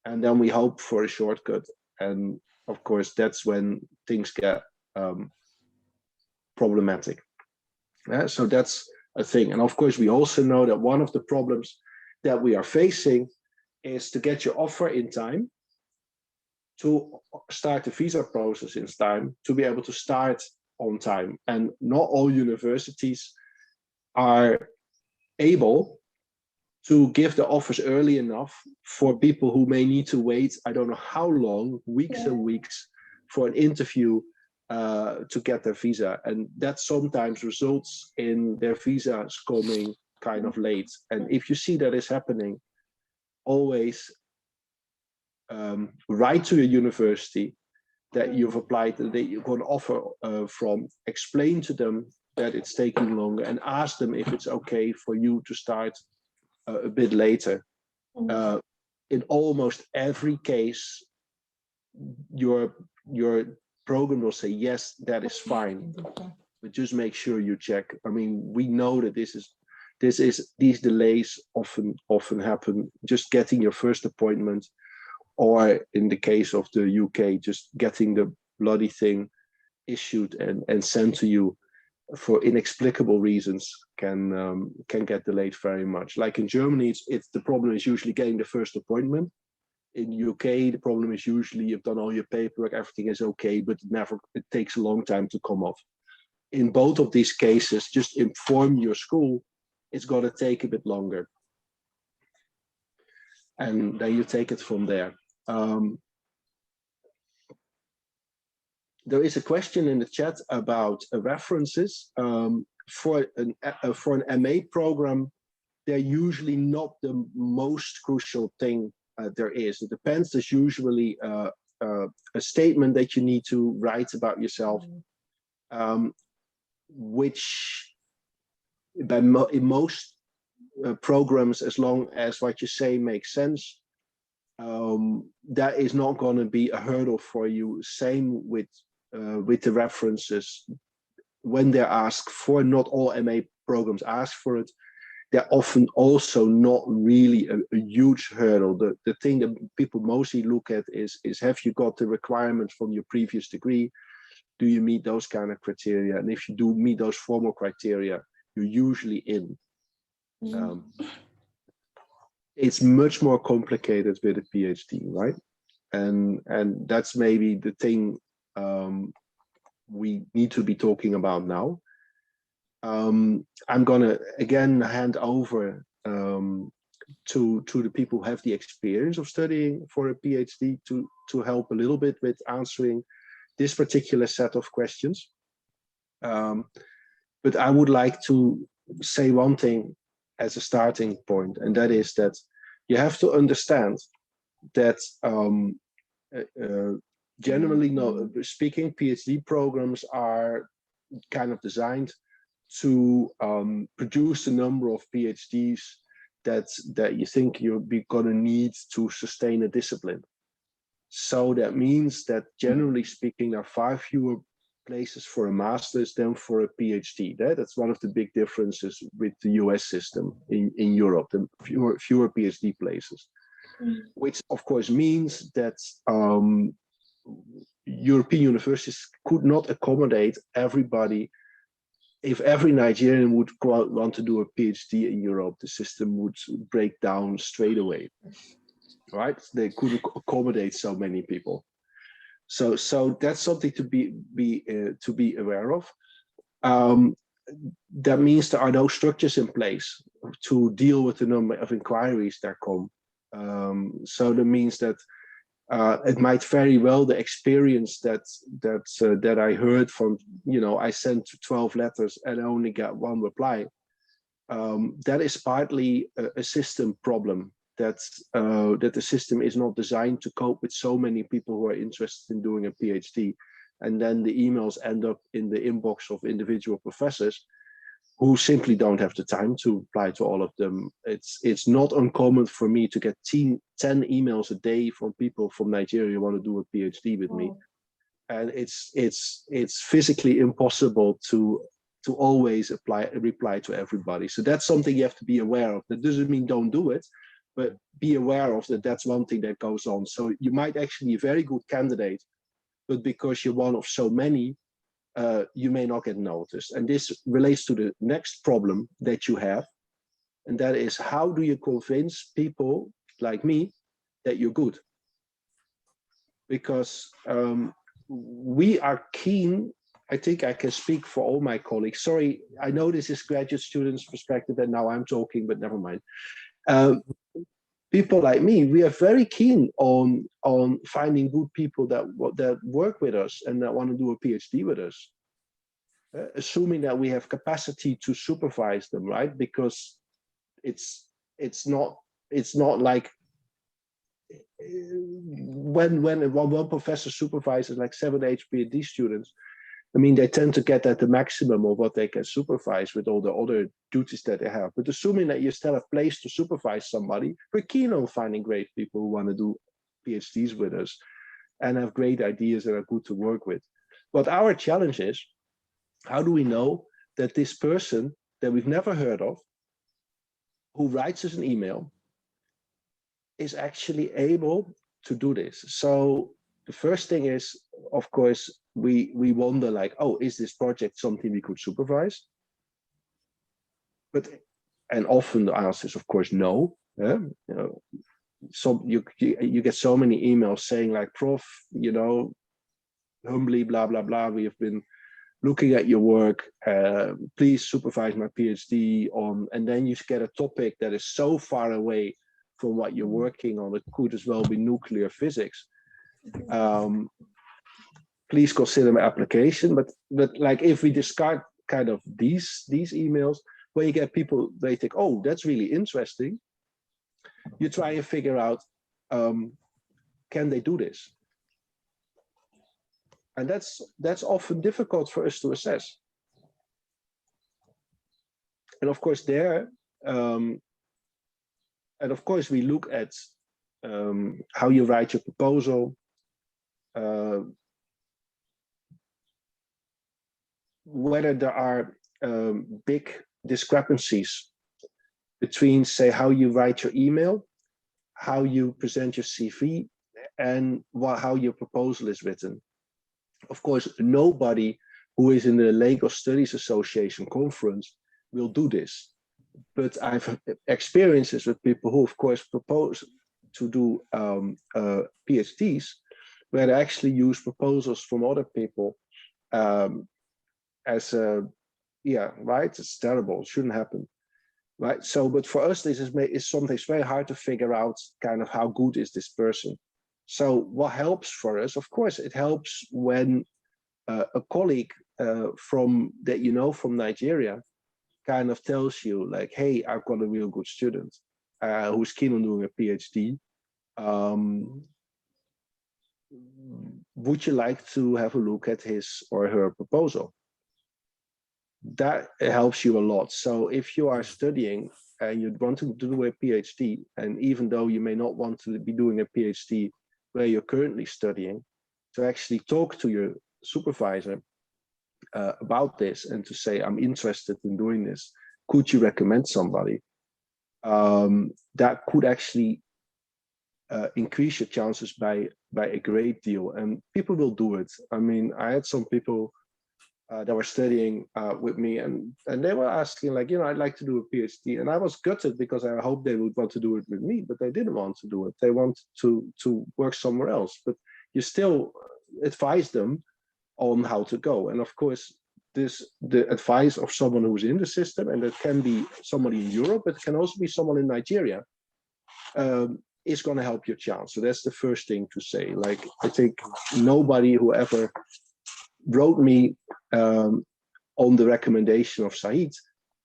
and then we hope for a shortcut. And of course, that's when things get problematic. So that's a thing. And of course, we also know that one of the problems that we are facing is to get your offer in time, to start the visa process in time, to be able to start on time. And not all universities are able to give the offers early enough for people who may need to wait, I don't know how long, weeks and weeks, for an interview to get their visa, and that sometimes results in their visas coming kind of late. And if you see that is happening, always write to your university that you've applied and that you're going to offer from, explain to them that it's taking longer, and ask them if it's okay for you to start a bit later. In almost every case, your program will say, yes, that is fine, but just make sure you check. I mean, we know that these delays often happen just getting your first appointment, or in the case of the UK, just getting the bloody thing issued and sent to you for inexplicable reasons can get delayed very much. Like in Germany, it's the problem is usually getting the first appointment. In the UK, the problem is usually you've done all your paperwork, everything is okay, but it takes a long time to come off. In both of these cases, just inform your school it's going to take a bit longer. And then you take it from there. There is a question in the chat about references. For an MA program, they're usually not the most crucial thing there is. It depends. There's usually a statement that you need to write about yourself, which in most programs, as long as what you say makes sense, that is not going to be a hurdle for you. Same with the references. When they're asked for, not all MA programs ask for it. They're often also not really a huge hurdle. The thing that people mostly look at is have you got the requirements from your previous degree? Do you meet those kind of criteria? And if you do meet those formal criteria, you're usually in. It's much more complicated with a PhD, right? And that's maybe the thing we need to be talking about now. I'm gonna again hand over to the people who have the experience of studying for a PhD to help a little bit with answering this particular set of questions. But I would like to say one thing as a starting point, and that is that you have to understand that generally, speaking, PhD programs are kind of designed to produce the number of PhDs that you think you're going to need to sustain a discipline. So that means that generally speaking, there are far fewer places for a master's than for a PhD. That's one of the big differences with the US system in Europe, the fewer PhD places, which of course means that European universities could not accommodate everybody. If every Nigerian would want to do a PhD in Europe, the system would break down straight away, right? They couldn't accommodate so many people. So that's something to be aware of. That means there are no structures in place to deal with the number of inquiries that come. So that means that it might very well the experience that I heard from, I sent 12 letters and I only got one reply. That is partly a system problem. That the system is not designed to cope with so many people who are interested in doing a PhD, and then the emails end up in the inbox of individual professors who simply don't have the time to reply to all of them. It's not uncommon for me to get 10 emails a day from people from Nigeria who want to do a PhD with me, and it's physically impossible to always reply to everybody. So that's something you have to be aware of. That doesn't mean don't do it, but be aware of that. That's one thing that goes on. So you might actually be a very good candidate, but because you're one of so many, you may not get noticed. And this relates to the next problem that you have, and that is, how do you convince people like me that you're good? Because we are keen. I think I can speak for all my colleagues. Sorry, I know this is graduate students' perspective, and now I'm talking, but never mind. People like me, we are very keen on finding good people that work with us and that want to do a PhD with us, assuming that we have capacity to supervise them, right? Because it's not like when one professor supervises like 7 or 8 PhD students. I mean, they tend to get at the maximum of what they can supervise with all the other duties that they have. But assuming that you still have place to supervise somebody, we're keen on finding great people who want to do PhDs with us and have great ideas that are good to work with. But our challenge is, how do we know that this person that we've never heard of, who writes us an email, is actually able to do this? So the first thing is, of course, we wonder like, oh, is this project something we could supervise? And often the answer is, of course, no. So you get so many emails saying like, Prof, humbly, blah, blah, blah, we have been looking at your work, please supervise my PhD on, and then you get a topic that is so far away from what you're working on. It could as well be nuclear physics. Please consider my application. But like, if we discard kind of these emails, when you get people, they think, oh, that's really interesting. You try and figure out, can they do this? And that's often difficult for us to assess. And of course we look at how you write your proposal, whether there are big discrepancies between, say, how you write your email, how you present your CV, and how your proposal is written. Of course, nobody who is in the Legal Studies Association conference will do this. But I've experiences with people who, of course, propose to do PhDs, where they actually use proposals from other people as right? It's terrible. It shouldn't happen, right? So, but for us, this is something that's very hard to figure out. Kind of how good is this person? So, what helps for us? Of course, it helps when a colleague from that from Nigeria kind of tells you like, hey, I've got a real good student who's keen on doing a PhD. Would you like to have a look at his or her proposal? That helps you a lot. So if you are studying and you want to do a PhD, and even though you may not want to be doing a PhD where you're currently studying, to actually talk to your supervisor about this and to say, I'm interested in doing this. Could you recommend somebody? That could actually increase your chances by a great deal, and people will do it. I mean, I had some people that were studying with me, and they were asking like, I'd like to do a PhD, and I was gutted because I hoped they would want to do it with me, but they didn't want to do it. They wanted to work somewhere else, but you still advise them on how to go. And of course, the advice of someone who's in the system, and that can be somebody in Europe, but it can also be someone in Nigeria, is going to help your chance. So that's the first thing to say. Like, I think nobody who ever wrote me on the recommendation of Said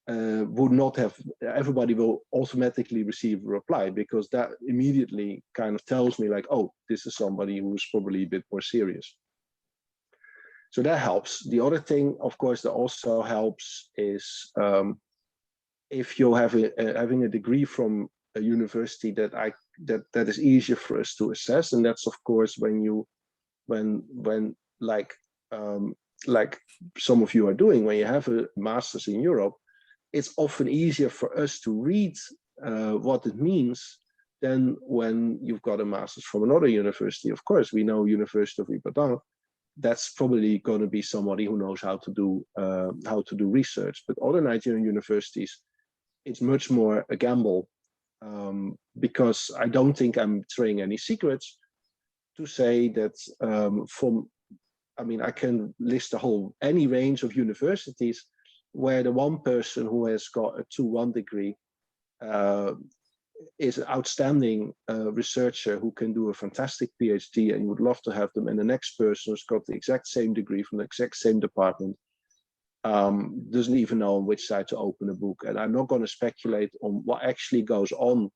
would not have, everybody will automatically receive a reply, because that immediately kind of tells me like, oh, this is somebody who's probably a bit more serious. So that helps. The other thing, of course, that also helps is if you're having a degree from a university that is easier for us to assess, and that's of course when like some of you are doing, when you have a master's in Europe, it's often easier for us to read what it means than when you've got a master's from another university. Of course, we know University of Ibadan. That's probably going to be somebody who knows how to do research. But other Nigerian universities, it's much more a gamble, because I don't think I'm betraying any secrets to say that I can list any range of universities where the one person who has got a 2-1 degree is an outstanding researcher who can do a fantastic PhD, and you would love to have them, and the next person who's got the exact same degree from the exact same department doesn't even know on which side to open a book. And I'm not going to speculate on what actually goes on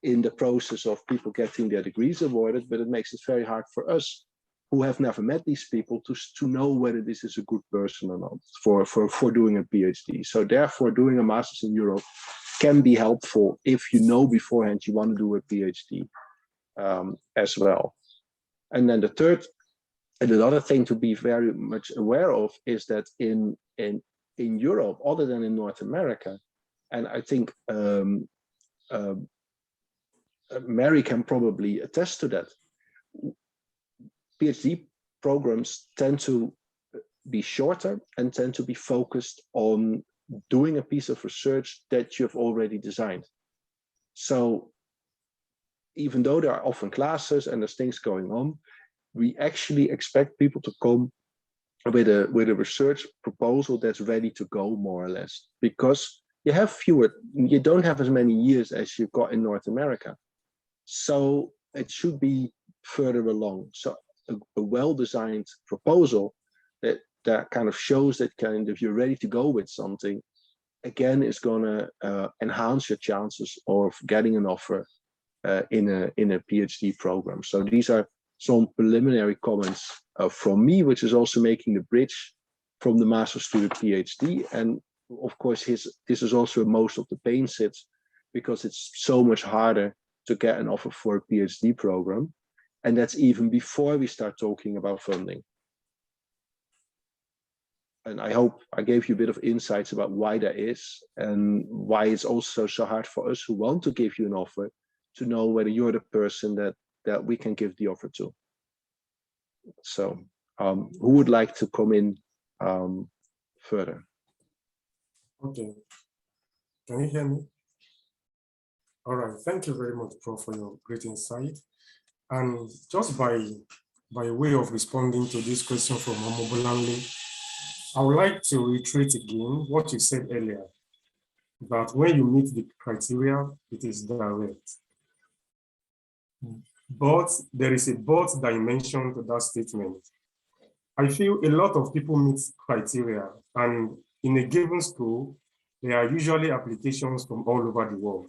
in the process of people getting their degrees awarded, but it makes it very hard for us who have never met these people to know whether this is a good person or not for doing a PhD. So therefore, doing a master's in Europe can be helpful if you know beforehand you want to do a PhD as well. And then the third, and another thing to be very much aware of is that in Europe, other than in North America, and I think Mary can probably attest to that, PhD programs tend to be shorter and tend to be focused on doing a piece of research that you've already designed. So even though there are often classes and there's things going on, we actually expect people to come with a research proposal that's ready to go, more or less, because you don't have as many years as you've got in North America. So it should be further along. So a well-designed proposal that kind of shows that if you're ready to go with something, again, is going to enhance your chances of getting an offer in a PhD program. So these are some preliminary comments from me, which is also making the bridge from the master's to the PhD. And of course, this is also where most of the pain sits, because it's so much harder to get an offer for a PhD program. And that's even before we start talking about funding. And I hope I gave you a bit of insights about why that is, and why it's also so hard for us who want to give you an offer to know whether you're the person that we can give the offer to. So who would like to come in further? Okay. Can you hear me? All right. Thank you very much, Prof, for your great insight. And just by way of responding to this question from Omobolanle, I would like to reiterate again what you said earlier, that when you meet the criteria, it is direct. But there is a but dimension to that statement. I feel a lot of people meet criteria, and in a given school, there are usually applications from all over the world.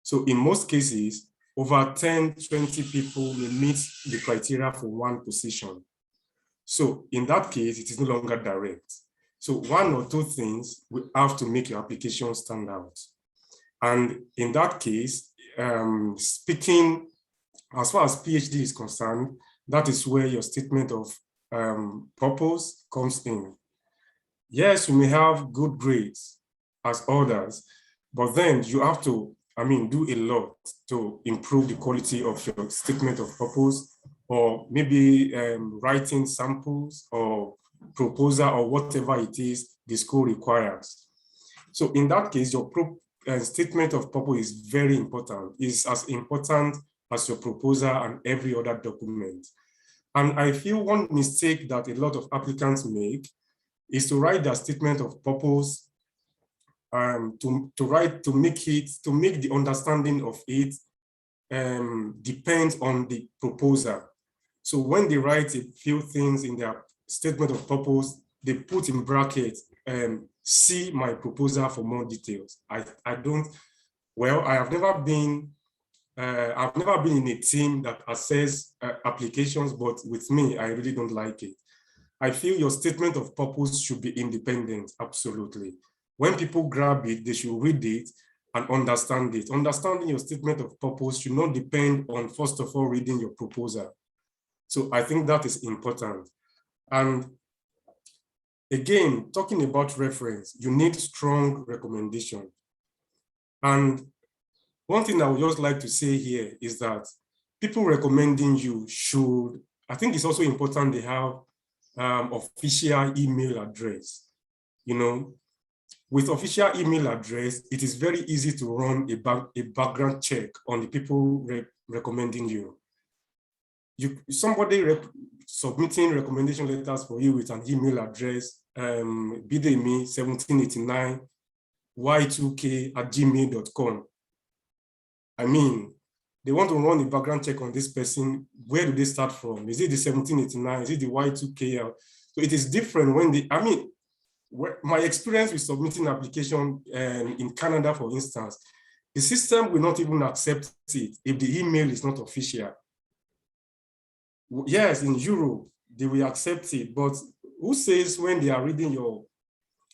So in most cases, over 10, 20 people may meet the criteria for one position. So in that case, it is no longer direct. So one or two things will have to make your application stand out. And in that case, speaking as far as PhD is concerned, that is where your statement of purpose comes in. Yes, you may have good grades as others, but then you have to, do a lot to improve the quality of your statement of purpose, or maybe writing samples or proposal or whatever it is the school requires. So in that case, your statement of purpose is very important. It's as important as your proposal and every other document. And I feel one mistake that a lot of applicants make is to write their statement of purpose, to make the understanding of it depend on the proposer. So when they write a few things in their statement of purpose, they put in brackets, see my proposal for more details. I have never been in a team that assess applications, but with me, I really don't like it. I feel your statement of purpose should be independent, absolutely. When people grab it, they should read it and understand it. Understanding your statement of purpose should not depend on, first of all, reading your proposal. So I think that is important. And again, talking about reference, you need strong recommendation. And one thing I would just like to say here is that people recommending you should, I think it's also important they have official email address. With official email address, it is very easy to run a background check on the people recommending you. Somebody submitting recommendation letters for you with an email address, bidemi1789 y2k@gmail.com. They want to run a background check on this person. Where do they start from? Is it the 1789? Is it the Y2K? So it is different when my experience with submitting application in Canada, for instance, the system will not even accept it if the email is not official. Yes, in Europe, they will accept it, but who says when they are reading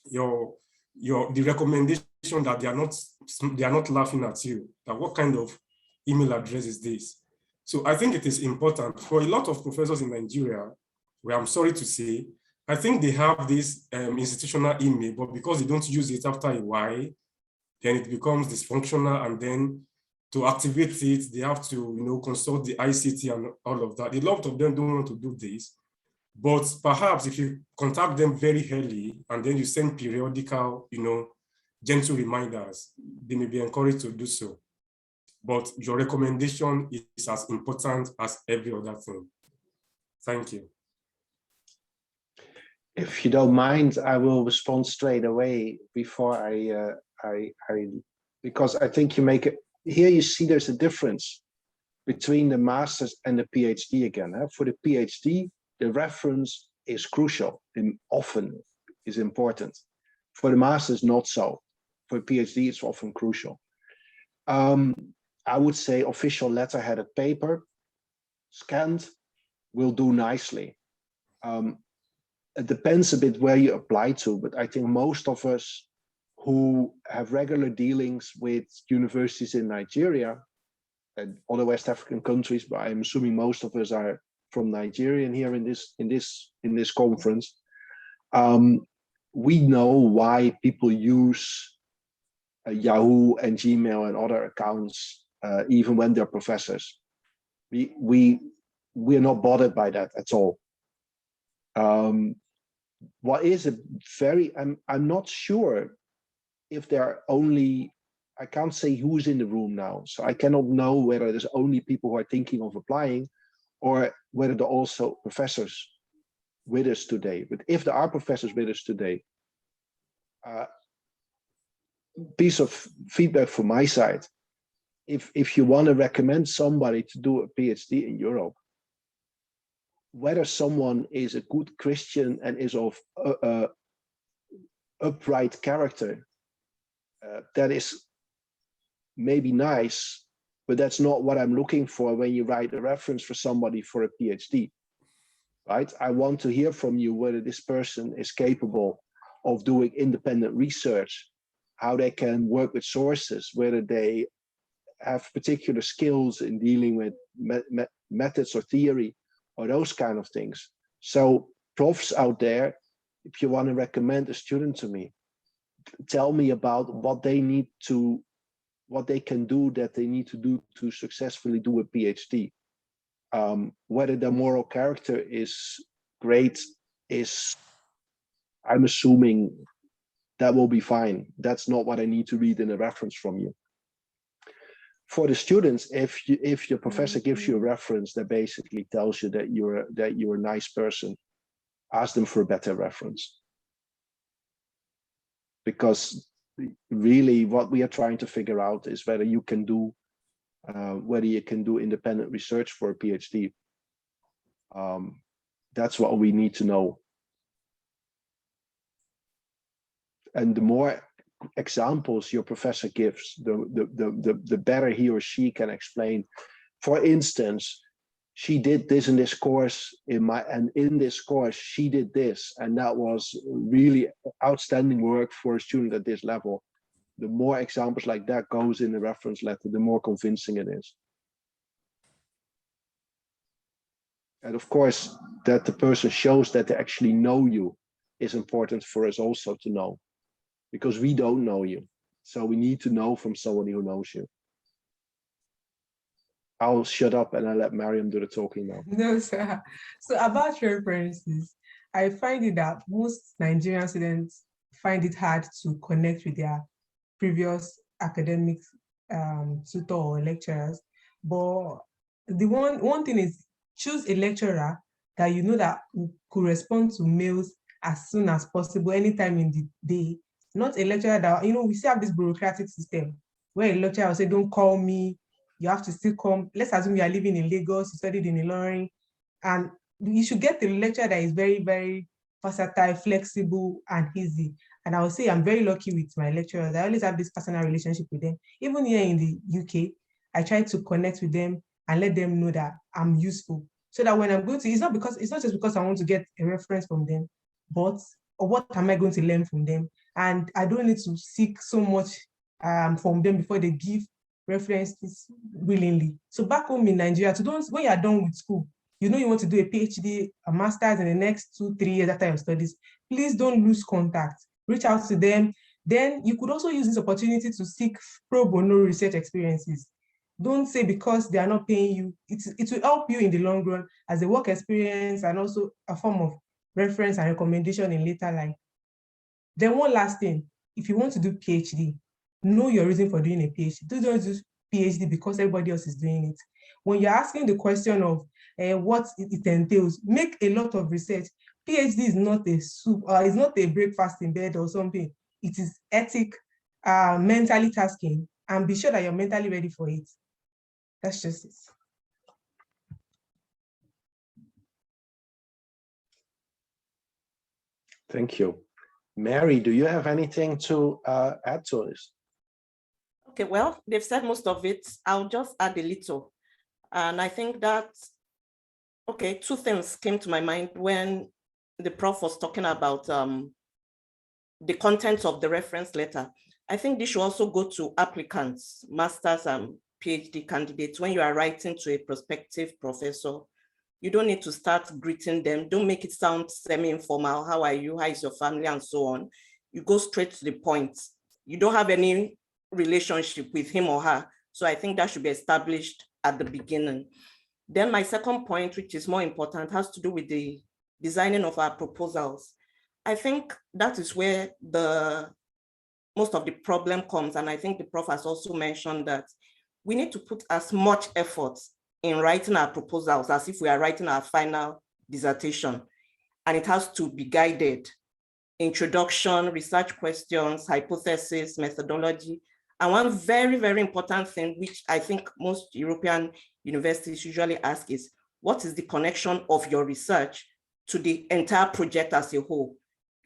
the recommendation that they are not laughing at you? That what kind of email address is this? So I think it is important for a lot of professors in Nigeria, where I'm sorry to say, I think they have this institutional email, but because they don't use it after a while, then it becomes dysfunctional, and then to activate it, they have to consult the ICT and all of that. A lot of them don't want to do this, but perhaps if you contact them very early and then you send periodical, gentle reminders, they may be encouraged to do so. But your recommendation is as important as every other thing. Thank you. If you don't mind, I will respond straight away before because I think you make it, here you see there's a difference between the master's and the PhD again. For the PhD, the reference is crucial and often is important. For the master's, not so. For PhD, it's often crucial. I would say official letterheaded paper, scanned, will do nicely. It depends a bit where you apply to, but I think most of us who have regular dealings with universities in Nigeria and other West African countries, but I'm assuming most of us are from Nigeria and here in this conference, we know why people use Yahoo and Gmail and other accounts, even when they're professors. We're not bothered by that at all. What is a very, I'm not sure if there are only, I can't say who's in the room now, so I cannot know whether there's only people who are thinking of applying or whether there are also professors with us today. But if there are professors with us today, piece of feedback from my side, if you want to recommend somebody to do a PhD in Europe, whether someone is a good Christian and is of upright character, that is maybe nice, but that's not what I'm looking for when you write a reference for somebody for a PhD, right? I want to hear from you whether this person is capable of doing independent research, how they can work with sources, whether they have particular skills in dealing with methods or theory or those kind of things. So profs out there, if you want to recommend a student to me, tell me about what they need to, what they can do that they need to do to successfully do a PhD. Whether their moral character is great is, I'm assuming that will be fine. That's not what I need to read in a reference from you. For the students, if your professor gives you a reference that basically tells you that you're a nice person, ask them for a better reference. Because really what we are trying to figure out is whether you can do independent research for a PhD. That's what we need to know. And the more examples your professor gives, the better he or she can explain. For instance, she did this in this course, and in this course she did this, and that was really outstanding work for a student at this level. The more examples like that goes in the reference letter, the more convincing it is. And of course, that the person shows that they actually know you is important for us also to know, because we don't know you. So we need to know from somebody who knows you. I'll shut up and I'll let Mariam do the talking now. No, sir. So about references, I find it that most Nigerian students find it hard to connect with their previous academic tutor or lecturers. But the one thing is, choose a lecturer that you know that could respond to mails as soon as possible, anytime in the day. Not a lecturer that, we still have this bureaucratic system where a lecturer will say, don't call me, you have to still come. Let's assume you are living in Lagos, you studied in Ilorin, and you should get a lecturer that is very, very versatile, flexible, and easy. And I would say I'm very lucky with my lecturers. I always have this personal relationship with them. Even here in the UK, I try to connect with them and let them know that I'm useful. So that when I'm going to, it's not just because I want to get a reference from them, but what am I going to learn from them? And I don't need to seek so much from them before they give references willingly. So back home in Nigeria, when you are done with school, you want to do a PhD, a master's in the next 2-3 years after your studies, please don't lose contact. Reach out to them. Then you could also use this opportunity to seek pro bono research experiences. Don't say because they are not paying you. It will help you in the long run as a work experience and also a form of reference and recommendation in later life. Then one last thing, if you want to do PhD, know your reason for doing a PhD. Don't just do PhD because everybody else is doing it. When you're asking the question of what it entails, make a lot of research. PhD is not a soup, it's not a breakfast in bed or something. It is ethic, mentally tasking, and be sure that you're mentally ready for it. That's just it. Thank you. Mary, do you have anything to add to this? Okay, well, they've said most of it. I'll just add a little. And I think that, okay, two things came to my mind when the prof was talking about the contents of the reference letter. I think this should also go to applicants, masters and PhD candidates. When you are writing to a prospective professor, you don't need to start greeting them. Don't make it sound semi-informal. How are you? How is your family? And so on. You go straight to the point. You don't have any relationship with him or her. So I think that should be established at the beginning. Then my second point, which is more important, has to do with the designing of our proposals. I think that is where most of the problem comes. And I think the prof has also mentioned that we need to put as much effort in writing our proposals as if we are writing our final dissertation. And it has to be guided. Introduction, research questions, hypothesis, methodology. And one very, very important thing, which I think most European universities usually ask is, what is the connection of your research to the entire project as a whole?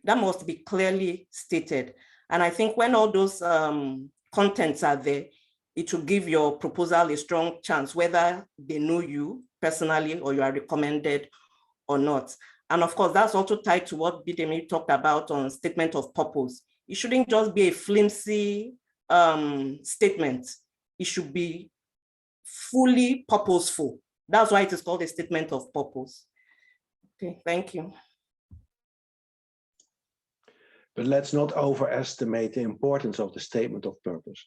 That must be clearly stated. And I think when all those contents are there, it will give your proposal a strong chance, whether they know you personally or you are recommended or not. And of course, that's also tied to what Bidemi talked about on statement of purpose. It shouldn't just be a flimsy statement. It should be fully purposeful. That's why it is called a statement of purpose. Okay, thank you. But let's not overestimate the importance of the statement of purpose.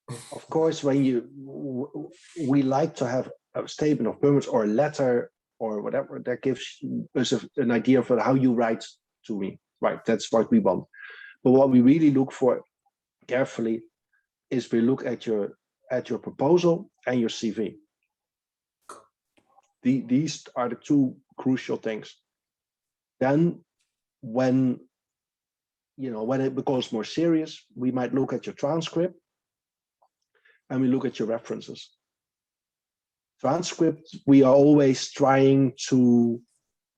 Of course, when we like to have a statement of purpose or a letter or whatever that gives us an idea of how you write to me, right? That's what we want. But what we really look for carefully is we look at your proposal and your CV. These are the two crucial things. Then when it becomes more serious, we might look at your transcript and we look at your references. Transcript, we are always trying to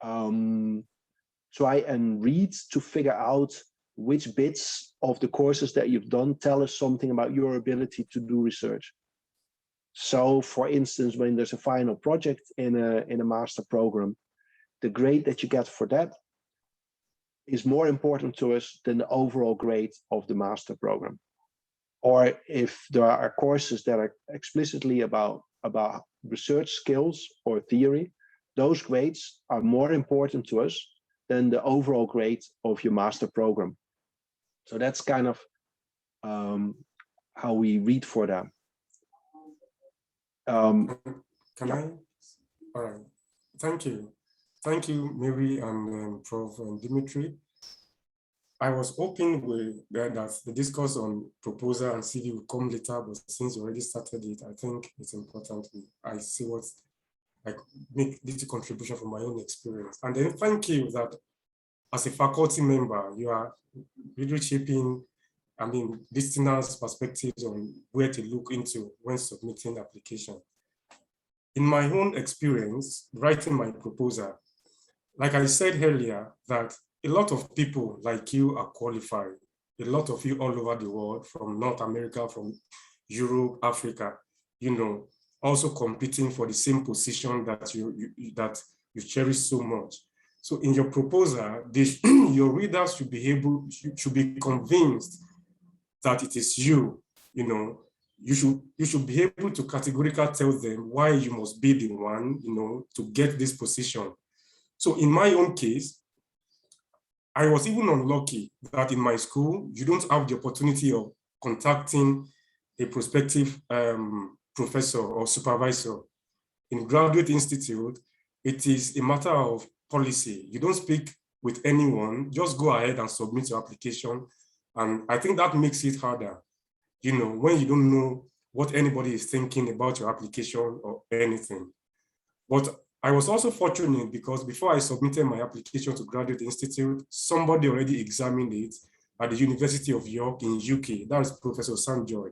try and read to figure out which bits of the courses that you've done tell us something about your ability to do research. So, for instance, when there's a final project in a master program, the grade that you get for that is more important to us than the overall grade of the master program. Or if there are courses that are explicitly about research skills or theory, those grades are more important to us than the overall grade of your master program. So that's kind of how we read for them. Can I? All right. Thank you. Thank you, Mary and Prof. Dimitri. I was hoping that the discourse on proposal and CV will come later, but since you already started it, I think it's important. I see what I make little contribution from my own experience. And then thank you that as a faculty member, you are really shaping, listeners' perspectives on where to look into when submitting application. In my own experience, writing my proposal, like I said earlier, that a lot of people like you are qualified. A lot of you all over the world, from North America, from Europe, Africa, also competing for the same position that you cherish so much. So in your proposal, your readers should be convinced that it is you. You should be able to categorically tell them why you must be the one, to get this position. So in my own case, I was even unlucky that in my school, you don't have the opportunity of contacting a prospective professor or supervisor. In Graduate Institute, it is a matter of policy. You don't speak with anyone, just go ahead and submit your application. And I think that makes it harder, when you don't know what anybody is thinking about your application or anything. But I was also fortunate because before I submitted my application to Graduate Institute, somebody already examined it at the University of York in UK. That was Professor Sanjoy.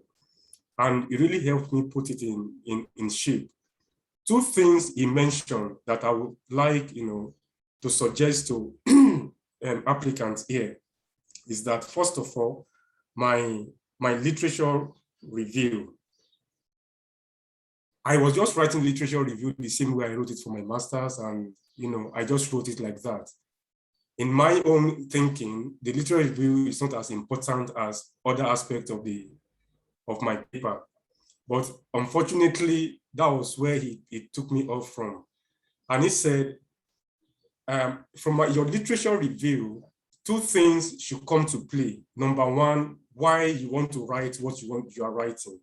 And it really helped me put it in shape. Two things he mentioned that I would like, to suggest to applicants here is that, first of all, my literature review. I was just writing literature review the same way I wrote it for my master's, and I just wrote it like that. In my own thinking, the literature review is not as important as other aspects of my paper. But unfortunately, that was where he took me off from. And he said, from your literature review, two things should come to play. Number one, why you want to write what you are writing.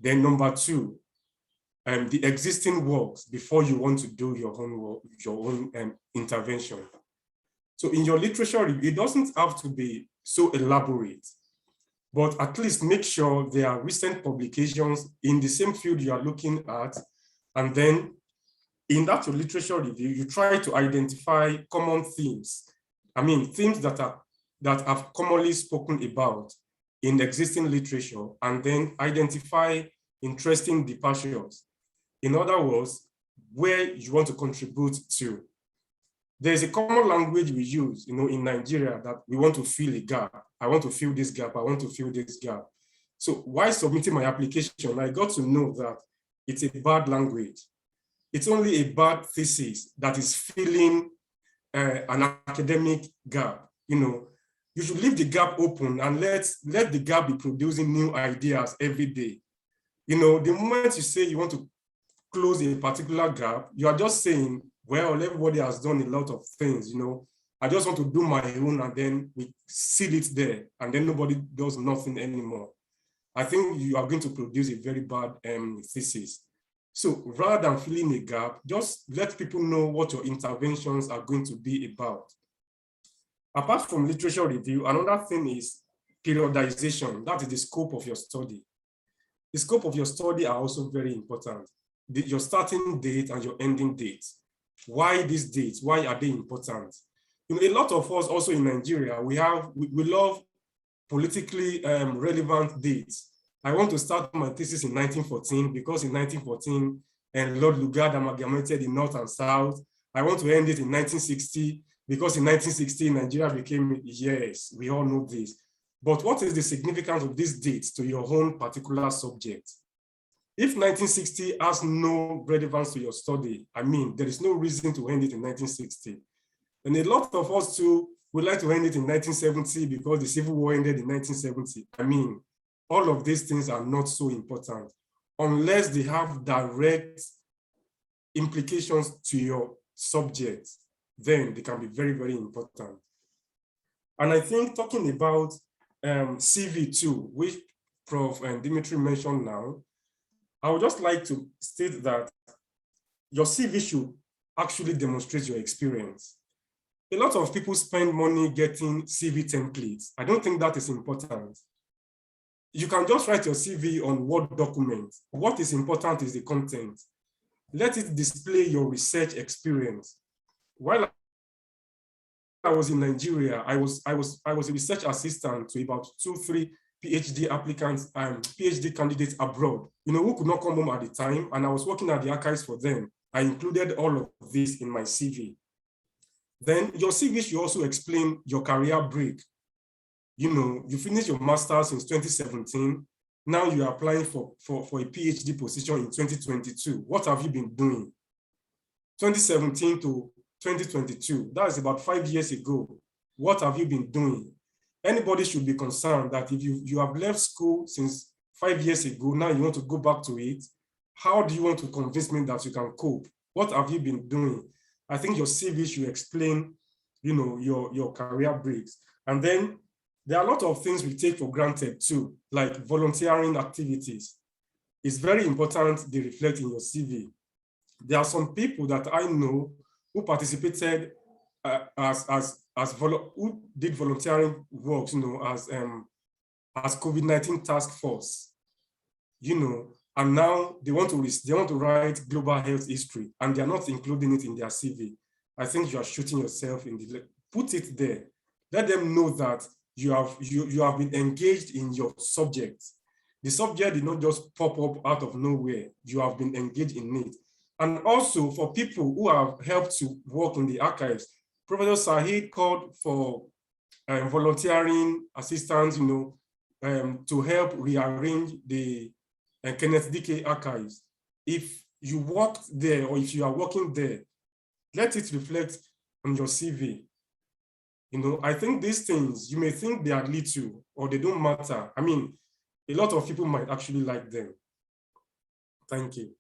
Then number two, the existing works before you want to do your own work, your own intervention. So in your literature review, it doesn't have to be so elaborate, but at least make sure there are recent publications in the same field you are looking at. And then in that your literature review, you try to identify common themes. Themes that are commonly spoken about in existing literature, and then identify interesting departures. In other words, where you want to contribute to. There's a common language we use, in Nigeria, that we want to fill a gap. I want to fill this gap. I want to fill this gap. So while submitting my application, I got to know that it's a bad language. It's only a bad thesis that is filling an academic gap. You should leave the gap open and let the gap be producing new ideas every day. The moment you say you want to close a particular gap, you are just saying, well, everybody has done a lot of things, I just want to do my own, and then we seal it there, and then nobody does nothing anymore. I think you are going to produce a very bad thesis. So rather than filling a gap, just let people know what your interventions are going to be about. Apart from literature review, another thing is periodization. That is the scope of your study. The scope of your study are also very important. Your starting date and your ending date. Why these dates? Why are they important? A lot of us also in Nigeria, we love politically relevant dates. I want to start my thesis in 1914 because in 1914, Lord Lugard amalgamated the North and South. I want to end it in 1960 because in 1960, Nigeria became, yes, we all know this. But what is the significance of these dates to your own particular subject? If 1960 has no relevance to your study, there is no reason to end it in 1960. And a lot of us too would like to end it in 1970 because the Civil War ended in 1970. All of these things are not so important unless they have direct implications to your subject. Then they can be very, very important. And I think talking about CV too, which Prof. Dimitri mentioned now, I would just like to state that your CV should actually demonstrate your experience. A lot of people spend money getting CV templates. I don't think that is important. You can just write your CV on Word document. What is important is the content. Let it display your research experience. While I was in Nigeria, I was a research assistant to about 2-3 PhD applicants and PhD candidates abroad, who could not come home at the time, and I was working at the archives for them. I included all of this in my CV. Then your CV should also explain your career break. You finished your master's since 2017. Now you're applying for a PhD position in 2022. What have you been doing? 2017 to 2022, that is about 5 years ago. What have you been doing? Anybody should be concerned that if you have left school since 5 years ago, now you want to go back to it. How do you want to convince me that you can cope? What have you been doing? I think your CV should explain, your career breaks. And then there are a lot of things we take for granted too, like volunteering activities. It's very important they reflect in your CV. There are some people that I know who participated who did volunteering work, as COVID-19 task force, and now they want to write global health history, and they are not including it in their CV. I think you are shooting yourself in the leg. Put it there. Let them know that you have been engaged in your subject. The subject did not just pop up out of nowhere. You have been engaged in it. And also for people who have helped to work in the archives, Professor Sahid called for volunteering assistance, to help rearrange the Kenneth Dickey archives. If you worked there or if you are working there, let it reflect on your CV. I think these things, you may think they are little or they don't matter. A lot of people might actually like them. Thank you.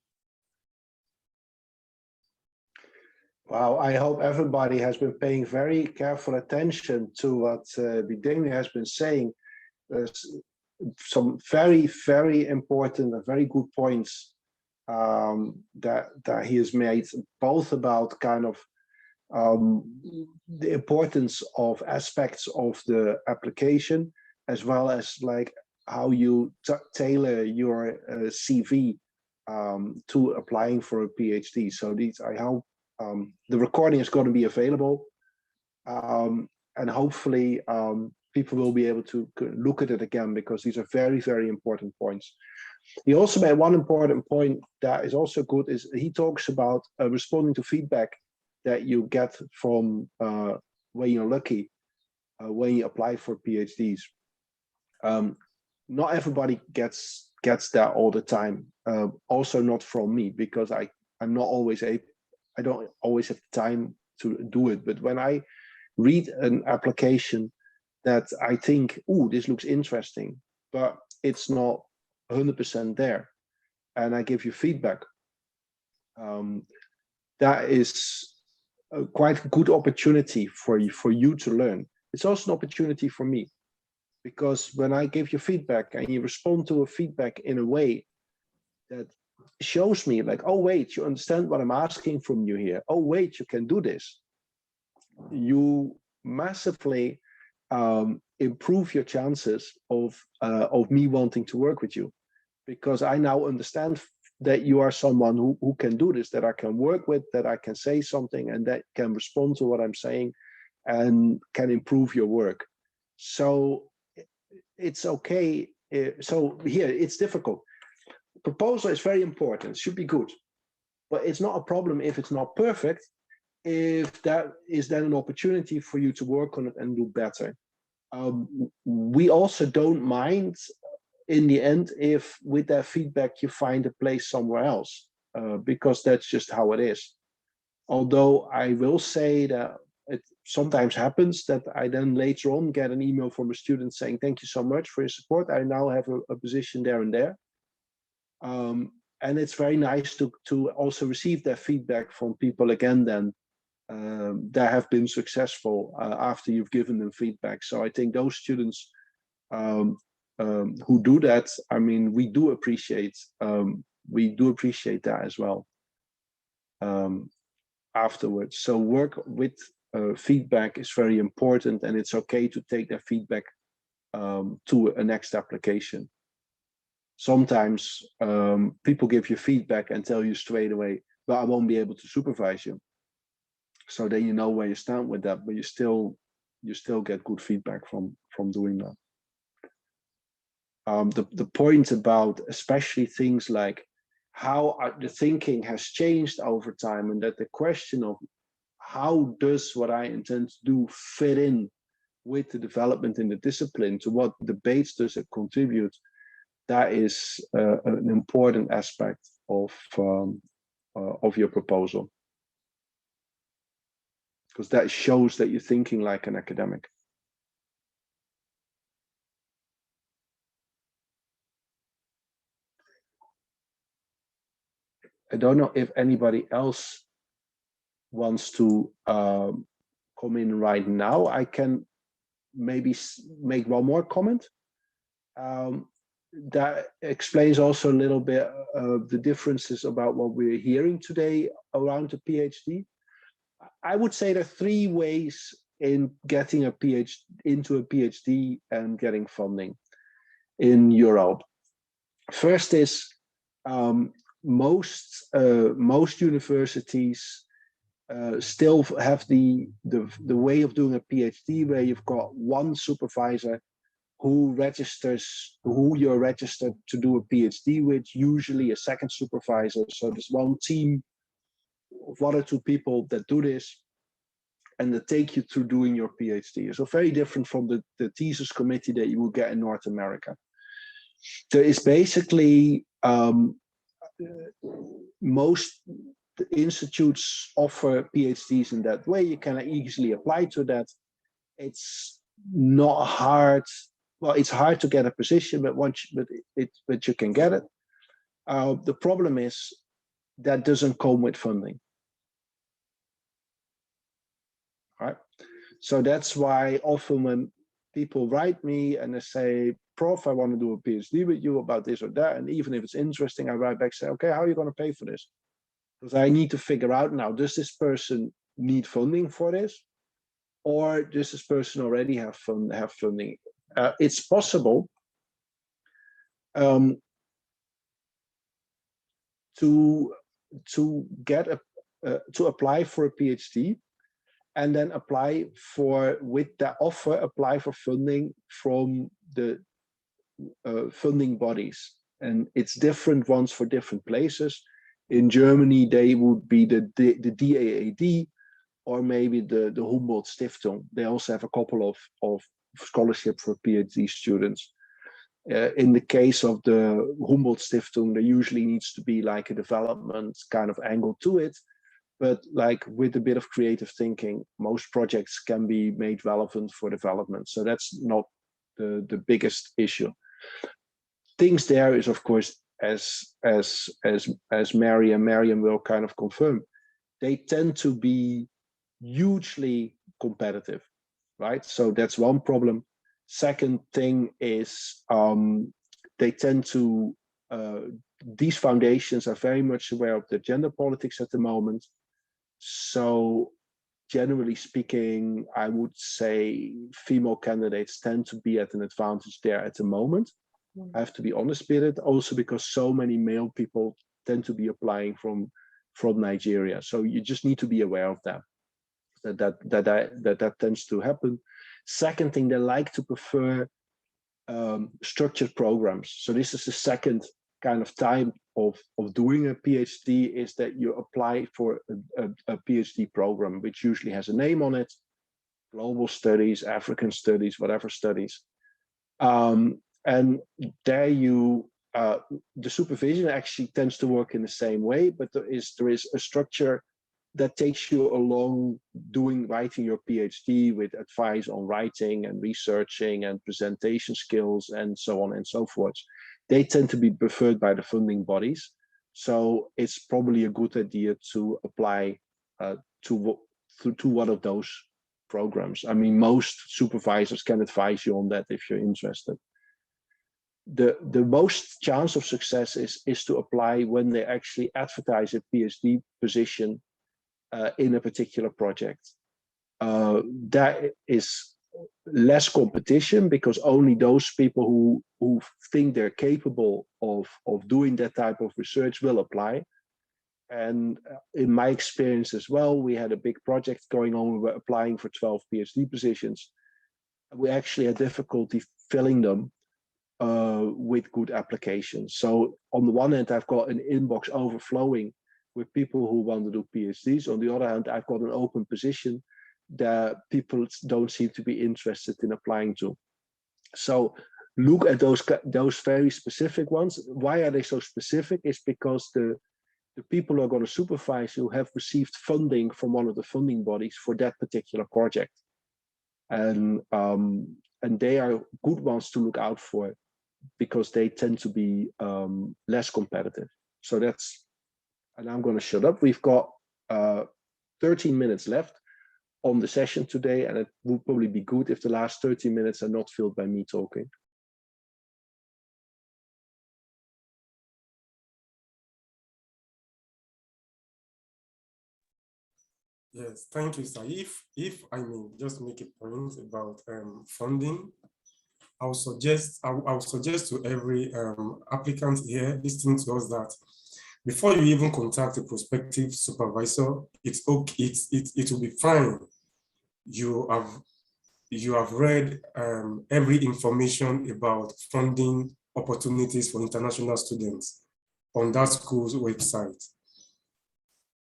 Wow, I hope everybody has been paying very careful attention to what Bidemi has been saying. There's some very, very important and very good points that he has made, both about kind of the importance of aspects of the application, as well as like how you tailor your CV to applying for a PhD. So these, I hope the recording is going to be available, and hopefully people will be able to look at it again, because these are very, very important points. He also made one important point that is also good, is he talks about responding to feedback that you get from when you're lucky, when you apply for PhDs. Not everybody gets that all the time. Also not from me, because I'm not always I don't always have time to do it. But when I read an application that I think, oh, this looks interesting, but it's not 100% there, and I give you feedback, that is a quite good opportunity for you to learn. It's also an opportunity for me, because when I give you feedback and you respond to a feedback in a way that shows me like, oh wait, you understand what I'm asking from you here. Oh wait, you can do this. You massively improve your chances of me wanting to work with you, because I now understand that you are someone who can do this, that I can work with, that I can say something and that can respond to what I'm saying and can improve your work. So it's okay. So here it's difficult. Proposal is very important, should be good, but it's not a problem if it's not perfect, if that is then an opportunity for you to work on it and do better. We also don't mind in the end if with that feedback you find a place somewhere else, because that's just how it is. Although I will say that it sometimes happens that I then later on get an email from a student saying, thank you so much for your support. I now have a position there and there. And it's very nice to also receive that feedback from people again then that have been successful after you've given them feedback. So I think those students who do that, I mean, we do appreciate that as well afterwards. So work with feedback is very important, and it's okay to take that feedback to a next application. Sometimes people give you feedback and tell you straight away, well, I won't be able to supervise you. So then you know where you stand with that, but you still get good feedback from doing that. The point about especially things like how the thinking has changed over time, and that the question of how does what I intend to do fit in with the development in the discipline, to what debates does it contribute, that is an important aspect of your proposal, because that shows that you're thinking like an academic. I don't know if anybody else wants to come in right now. I can maybe make one more comment. That explains also a little bit the differences about what we're hearing today around the PhD. I would say there are three ways in getting into a PhD and getting funding in Europe. First is most universities still have the way of doing a PhD where you've got one supervisor who you're registered to do a PhD with, usually a second supervisor. So there's one team of 1 or 2 people that do this, and they take you through doing your PhD. So very different from the thesis committee that you will get in North America. There is basically most institutes offer PhDs in that way. You can easily apply to that. It's not hard. Well, it's hard to get a position, but you can get it. The problem is that doesn't come with funding. Right? So that's why often when people write me and they say, Prof, I want to do a PhD with you about this or that, and even if it's interesting, I write back, say, okay, how are you going to pay for this? Because I need to figure out now, does this person need funding for this? Or does this person already have funding? It's possible to get to apply for a PhD and then apply for, with that offer, apply for funding from the funding bodies. And it's different ones for different places. In Germany, they would be the DAAD, or maybe the Humboldt Stiftung. They also have a couple of scholarship for PhD students. In the case of the Humboldt Stiftung, there usually needs to be like a development kind of angle to it. But like with a bit of creative thinking, most projects can be made relevant for development. So that's not the biggest issue. Things there is, of course, as Mary and Mariam will kind of confirm, they tend to be hugely competitive, right? So that's one problem. Second thing is they tend to, these foundations are very much aware of the gender politics at the moment. So generally speaking, I would say female candidates tend to be at an advantage there at the moment. I have to be honest with it, also because so many male people tend to be applying from Nigeria. So you just need to be aware of that. That tends to happen. Second thing, they like to prefer structured programs. So this is the second kind of type of doing a PhD, is that you apply for a PhD program, which usually has a name on it: global studies, African studies, whatever studies. And there you, the supervision actually tends to work in the same way, but there is a structure that takes you along writing your PhD, with advice on writing and researching and presentation skills and so on and so forth. They tend to be preferred by the funding bodies. So it's probably a good idea to apply to one of those programs. I mean, most supervisors can advise you on that if you're interested. The most chance of success is to apply when they actually advertise a PhD position in a particular project. That is less competition, because only those people who think they're capable of doing that type of research will apply. And in my experience as well, we had a big project going on. We were applying for 12 PhD positions. We actually had difficulty filling them with good applications. So on the one hand, I've got an inbox overflowing with people who want to do PhDs. On the other hand, I've got an open position that people don't seem to be interested in applying to. So look at those very specific ones. Why are they so specific? It's because the people who are going to supervise you have received funding from one of the funding bodies for that particular project. And they are good ones to look out for, because they tend to be less competitive. So that's, and I'm going to shut up. We've got 13 minutes left on the session today, and it would probably be good if the last 30 minutes are not filled by me talking. Yes, thank you, sir. If I may just make a point about funding, I would suggest to every applicant here listening to us that before you even contact a prospective supervisor, it's okay. It will be fine. You have read every information about funding opportunities for international students on that school's website.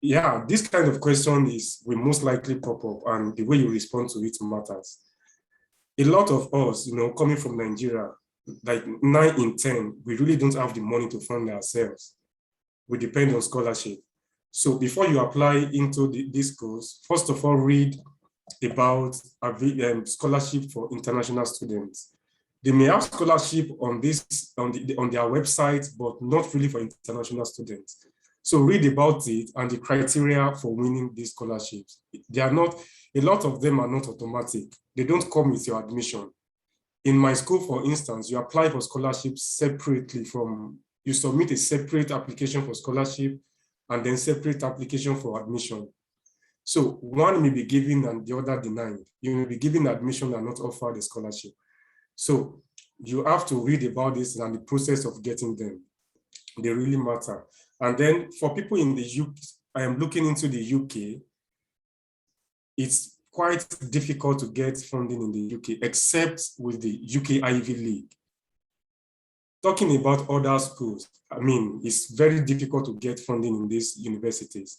Yeah, this kind of question will most likely pop up, and the way you respond to it matters. A lot of us, coming from Nigeria, like 9 in 10, we really don't have the money to fund ourselves. We depend on scholarship. So before you apply into these schools, first of all, read about scholarship for international students. They may have scholarship on their website, but not really for international students. So read about it and the criteria for winning these scholarships. They are not, a lot of them are not automatic. They don't come with your admission. In my school, for instance, you apply for scholarships separately from, you submit a separate application for scholarship and then separate application for admission. So one may be given and the other denied. You may be given admission and not offered a scholarship. So you have to read about this and the process of getting them. They really matter. And then for people in the UK, I am looking into the UK, it's quite difficult to get funding in the UK, except with the UK Ivy League. Talking about other schools, I mean, it's very difficult to get funding in these universities.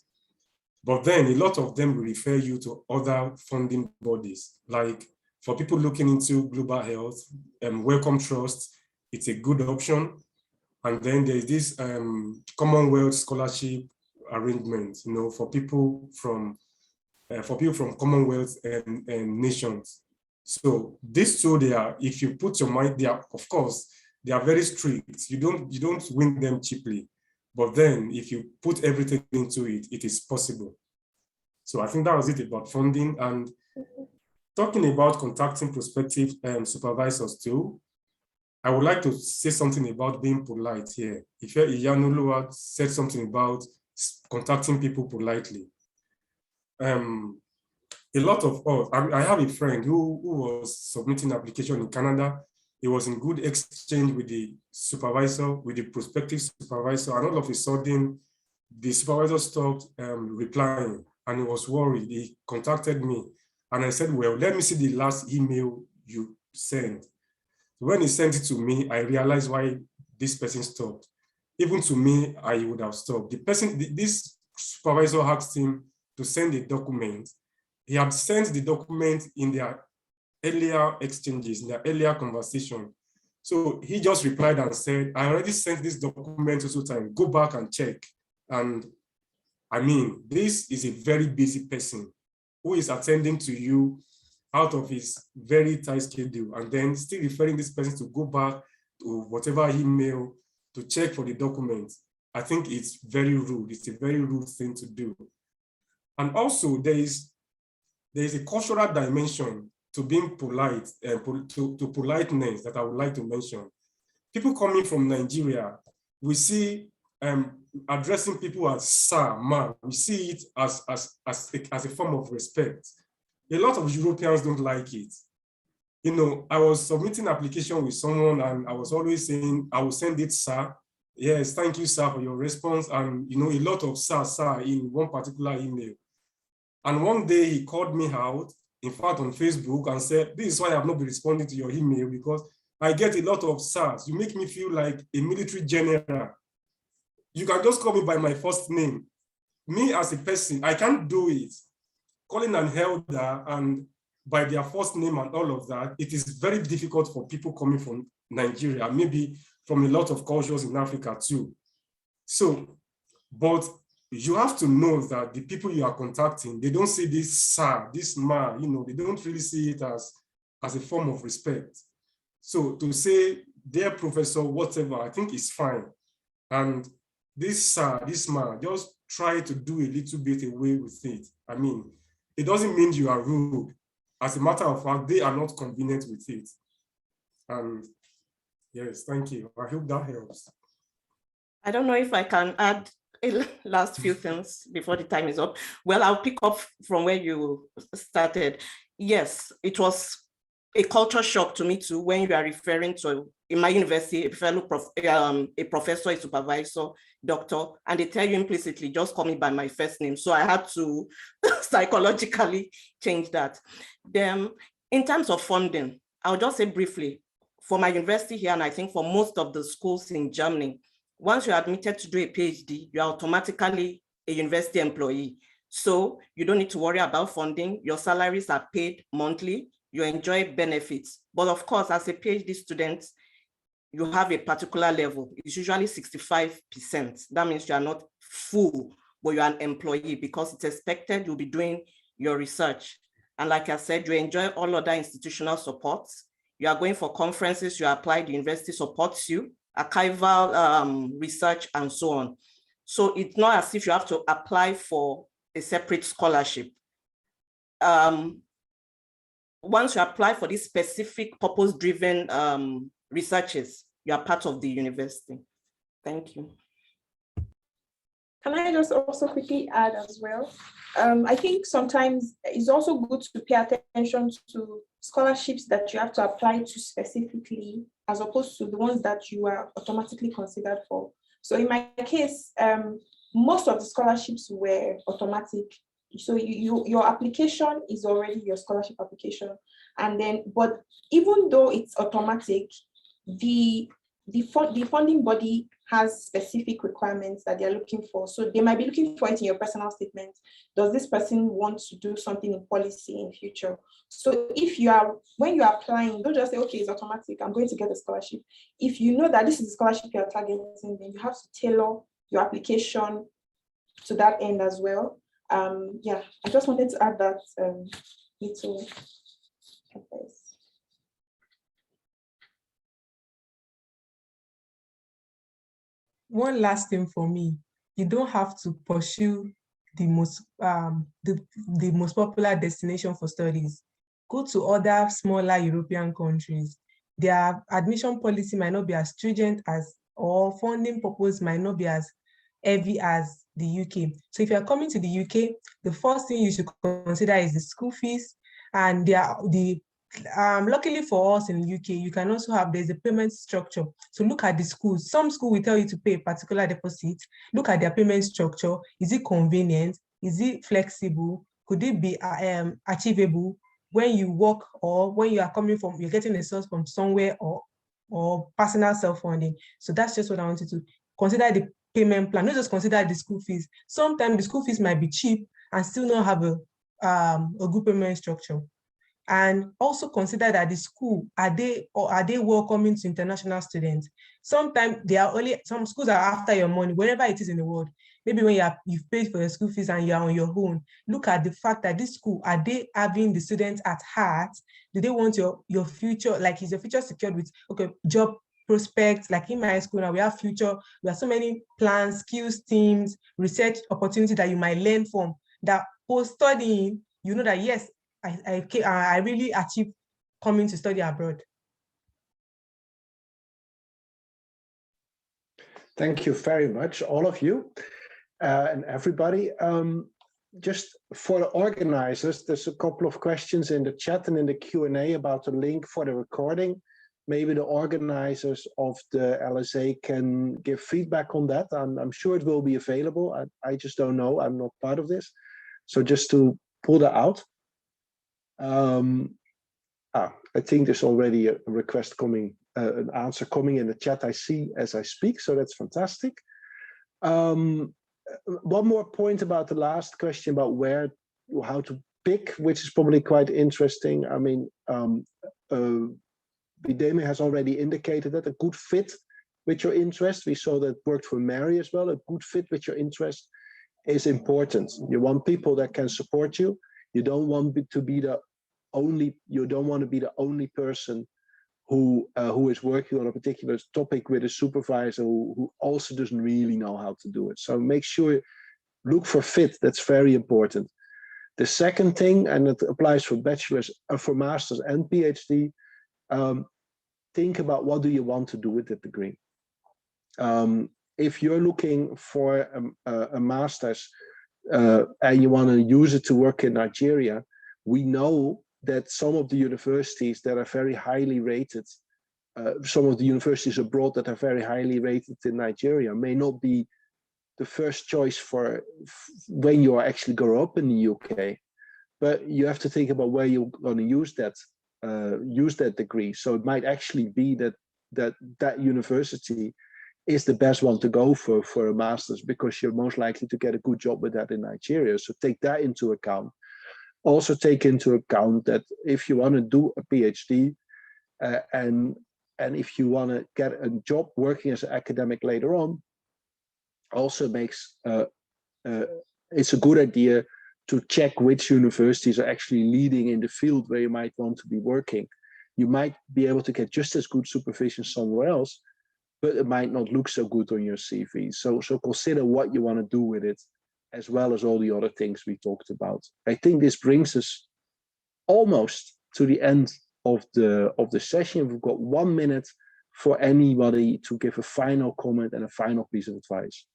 But then a lot of them will refer you to other funding bodies, like for people looking into global health, Wellcome Trust, it's a good option. And then there's this Commonwealth scholarship arrangement, you know, for people from Commonwealth and nations. So these two, they are, if you put your mind, they are, of course, they are very strict. You don't win them cheaply. But then if you put everything into it, it is possible. So I think that was it about funding. And talking about contacting prospective supervisors too, I would like to say something about being polite here. If Iyanoluwa said something about contacting people politely. A lot of us, I have a friend who was submitting an application in Canada. He was in good exchange with the supervisor, with the prospective supervisor, and all of a sudden, the supervisor stopped replying, and he was worried. He contacted me, and I said, well, let me see the last email you sent. When he sent it to me, I realized why this person stopped. Even to me, I would have stopped. This supervisor asked him to send a document. He had sent the document in their earlier exchanges, in their earlier conversation. So he just replied and said, I already sent this document also time, go back and check. And I mean, this is a very busy person who is attending to you out of his very tight schedule, and then still referring this person to go back to whatever email to check for the document. I think it's very rude. It's a very rude thing to do. And also there is a cultural dimension to being polite, to politeness that I would like to mention. People coming from Nigeria, we see addressing people as sir, ma. We see it as a form of respect. A lot of Europeans don't like it. You know, I was submitting an application with someone and I was always saying, I will send it, sir. Yes, thank you, sir, for your response. And, you know, a lot of sir in one particular email. And one day he called me out, in fact, on Facebook, and said, this is why I have not been responding to your email, because I get a lot of sirs. You make me feel like a military general. You can just call me by my first name. Me as a person, I can't do it. Calling an elder and by their first name and all of that, it is very difficult for people coming from Nigeria, maybe from a lot of cultures in Africa too. So, but you have to know that the people you are contacting, they don't see this sir, this ma, you know, they don't really see it as a form of respect. So to say, dear professor, whatever, I think is fine. And this sir, this ma, just try to do a little bit away with it. I mean, it doesn't mean you are rude. As a matter of fact, they are not convenient with it. And yes, thank you. I hope that helps. I don't know if I can add a last few things before the time is up. Well, I'll pick up from where you started. Yes, it was a culture shock to me too when you are referring to, in my university, a professor, a supervisor, doctor, and they tell you implicitly, just call me by my first name. So I had to psychologically change that. Then in terms of funding, I'll just say briefly, for my university here, and I think for most of the schools in Germany, once you're admitted to do a PhD, you're automatically a university employee. So you don't need to worry about funding. Your salaries are paid monthly. You enjoy benefits. But of course, as a PhD student, you have a particular level. It's usually 65%. That means you are not full, but you're an employee because it's expected you'll be doing your research. And like I said, you enjoy all other institutional supports. You are going for conferences, you apply, the university supports you, archival research, and so on. So it's not as if you have to apply for a separate scholarship. Once you apply for these specific purpose-driven researches, you are part of the university. Thank you. Can I just also quickly add as well? I think sometimes it's also good to pay attention to scholarships that you have to apply to specifically, as opposed to the ones that you are automatically considered for. So in my case, most of the scholarships were automatic. So your application is already your scholarship application. And then, but even though it's automatic, the funding body has specific requirements that they're looking for. So they might be looking for it in your personal statement. Does this person want to do something in policy in future? So when you're applying, don't just say, okay, it's automatic, I'm going to get a scholarship. If you know that this is the scholarship you're targeting, then you have to tailor your application to that end as well. Yeah, I just wanted to add that little advice. One last thing for me, you don't have to pursue the most popular destination for studies. Go to other smaller European countries. Their admission policy might not be as stringent or funding purpose might not be as heavy as the UK. So if you're coming to the UK, the first thing you should consider is the school fees, and luckily for us in the UK, you can also there's a payment structure. So look at the schools. Some school will tell you to pay a particular deposit. Look at their payment structure. Is it convenient? Is it flexible? Could it be achievable when you work, or when you are you're getting a source from somewhere, or personal self-funding? So that's just what I wanted to consider, the payment plan, not just consider the school fees. Sometimes the school fees might be cheap and still not have a good payment structure. And also consider that the school, are they welcoming to international students? Sometimes some schools are after your money, wherever it is in the world. Maybe when you've paid for your school fees and you're on your own, look at the fact that this school, are they having the students at heart? Do they want your future, like is your future secured with, okay, job prospects? Like in my school now, we have so many plans, skills teams, research opportunities that you might learn from, that post-studying, you know that yes, I really achieved coming to study abroad. Thank you very much, all of you and everybody. Just for the organizers, there's a couple of questions in the chat and in the Q&A about the link for the recording. Maybe the organizers of the LSA can give feedback on that. I'm sure it will be available. I just don't know. I'm not part of this. So just to pull that out. I think there's already a request coming, an answer coming in the chat I see as I speak, so that's fantastic. One more point about the last question about how to pick, which is probably quite interesting. I mean, Bidemi has already indicated that a good fit with your interest, we saw that worked for Mary as well, a good fit with your interest is important. You want people that can support you. You don't want to be the only person who is working on a particular topic with a supervisor who also doesn't really know how to do it. So make sure, look for fit. That's very important. The second thing, and it applies for bachelor's, for masters and PhD, think about what do you want to do with the degree. If you're looking for a master's and you want to use it to work in Nigeria, we know that some of the universities that are very highly rated, some of the universities abroad that are very highly rated in Nigeria may not be the first choice for when you actually grow up in the UK. But you have to think about where you're going to use that degree. So it might actually be that university is the best one to go for a master's, because you're most likely to get a good job with that in Nigeria. So take that into account. Also take into account that if you want to do a PhD and if you want to get a job working as an academic later on, also it's a good idea to check which universities are actually leading in the field where you might want to be working. You might be able to get just as good supervision somewhere else, but it might not look so good on your CV. So consider what you want to do with it, as well as all the other things we talked about. I think this brings us almost to the end of the session. We've got 1 minute for anybody to give a final comment and a final piece of advice.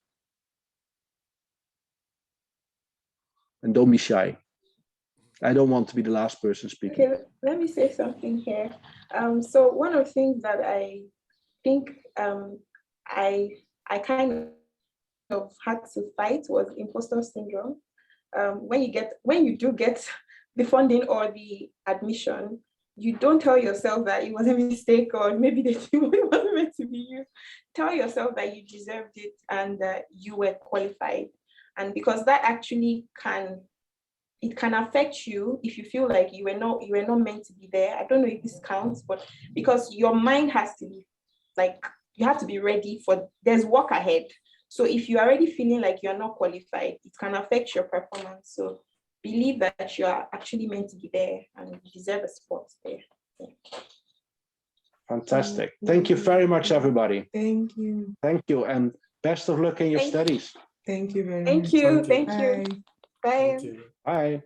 And don't be shy. I don't want to be the last person speaking. Okay, let me say something here. So one of the things that I think I kind of had to fight was imposter syndrome. when you do get the funding or the admission, you don't tell yourself that it was a mistake or maybe that it wasn't meant to be you. Tell yourself that you deserved it and that you were qualified. And because that actually can affect you if you feel like you were not meant to be there. I don't know if this counts, but because your mind has to be like, you have to be ready for, there's work ahead. So if you're already feeling like you're not qualified, it can affect your performance. So believe that you are actually meant to be there and you deserve a spot there. Fantastic. Thank you very much, everybody. Thank you. Thank you, and best of luck in your studies. Thank you very much. Thank you. Bye. Bye. Thank you. Bye.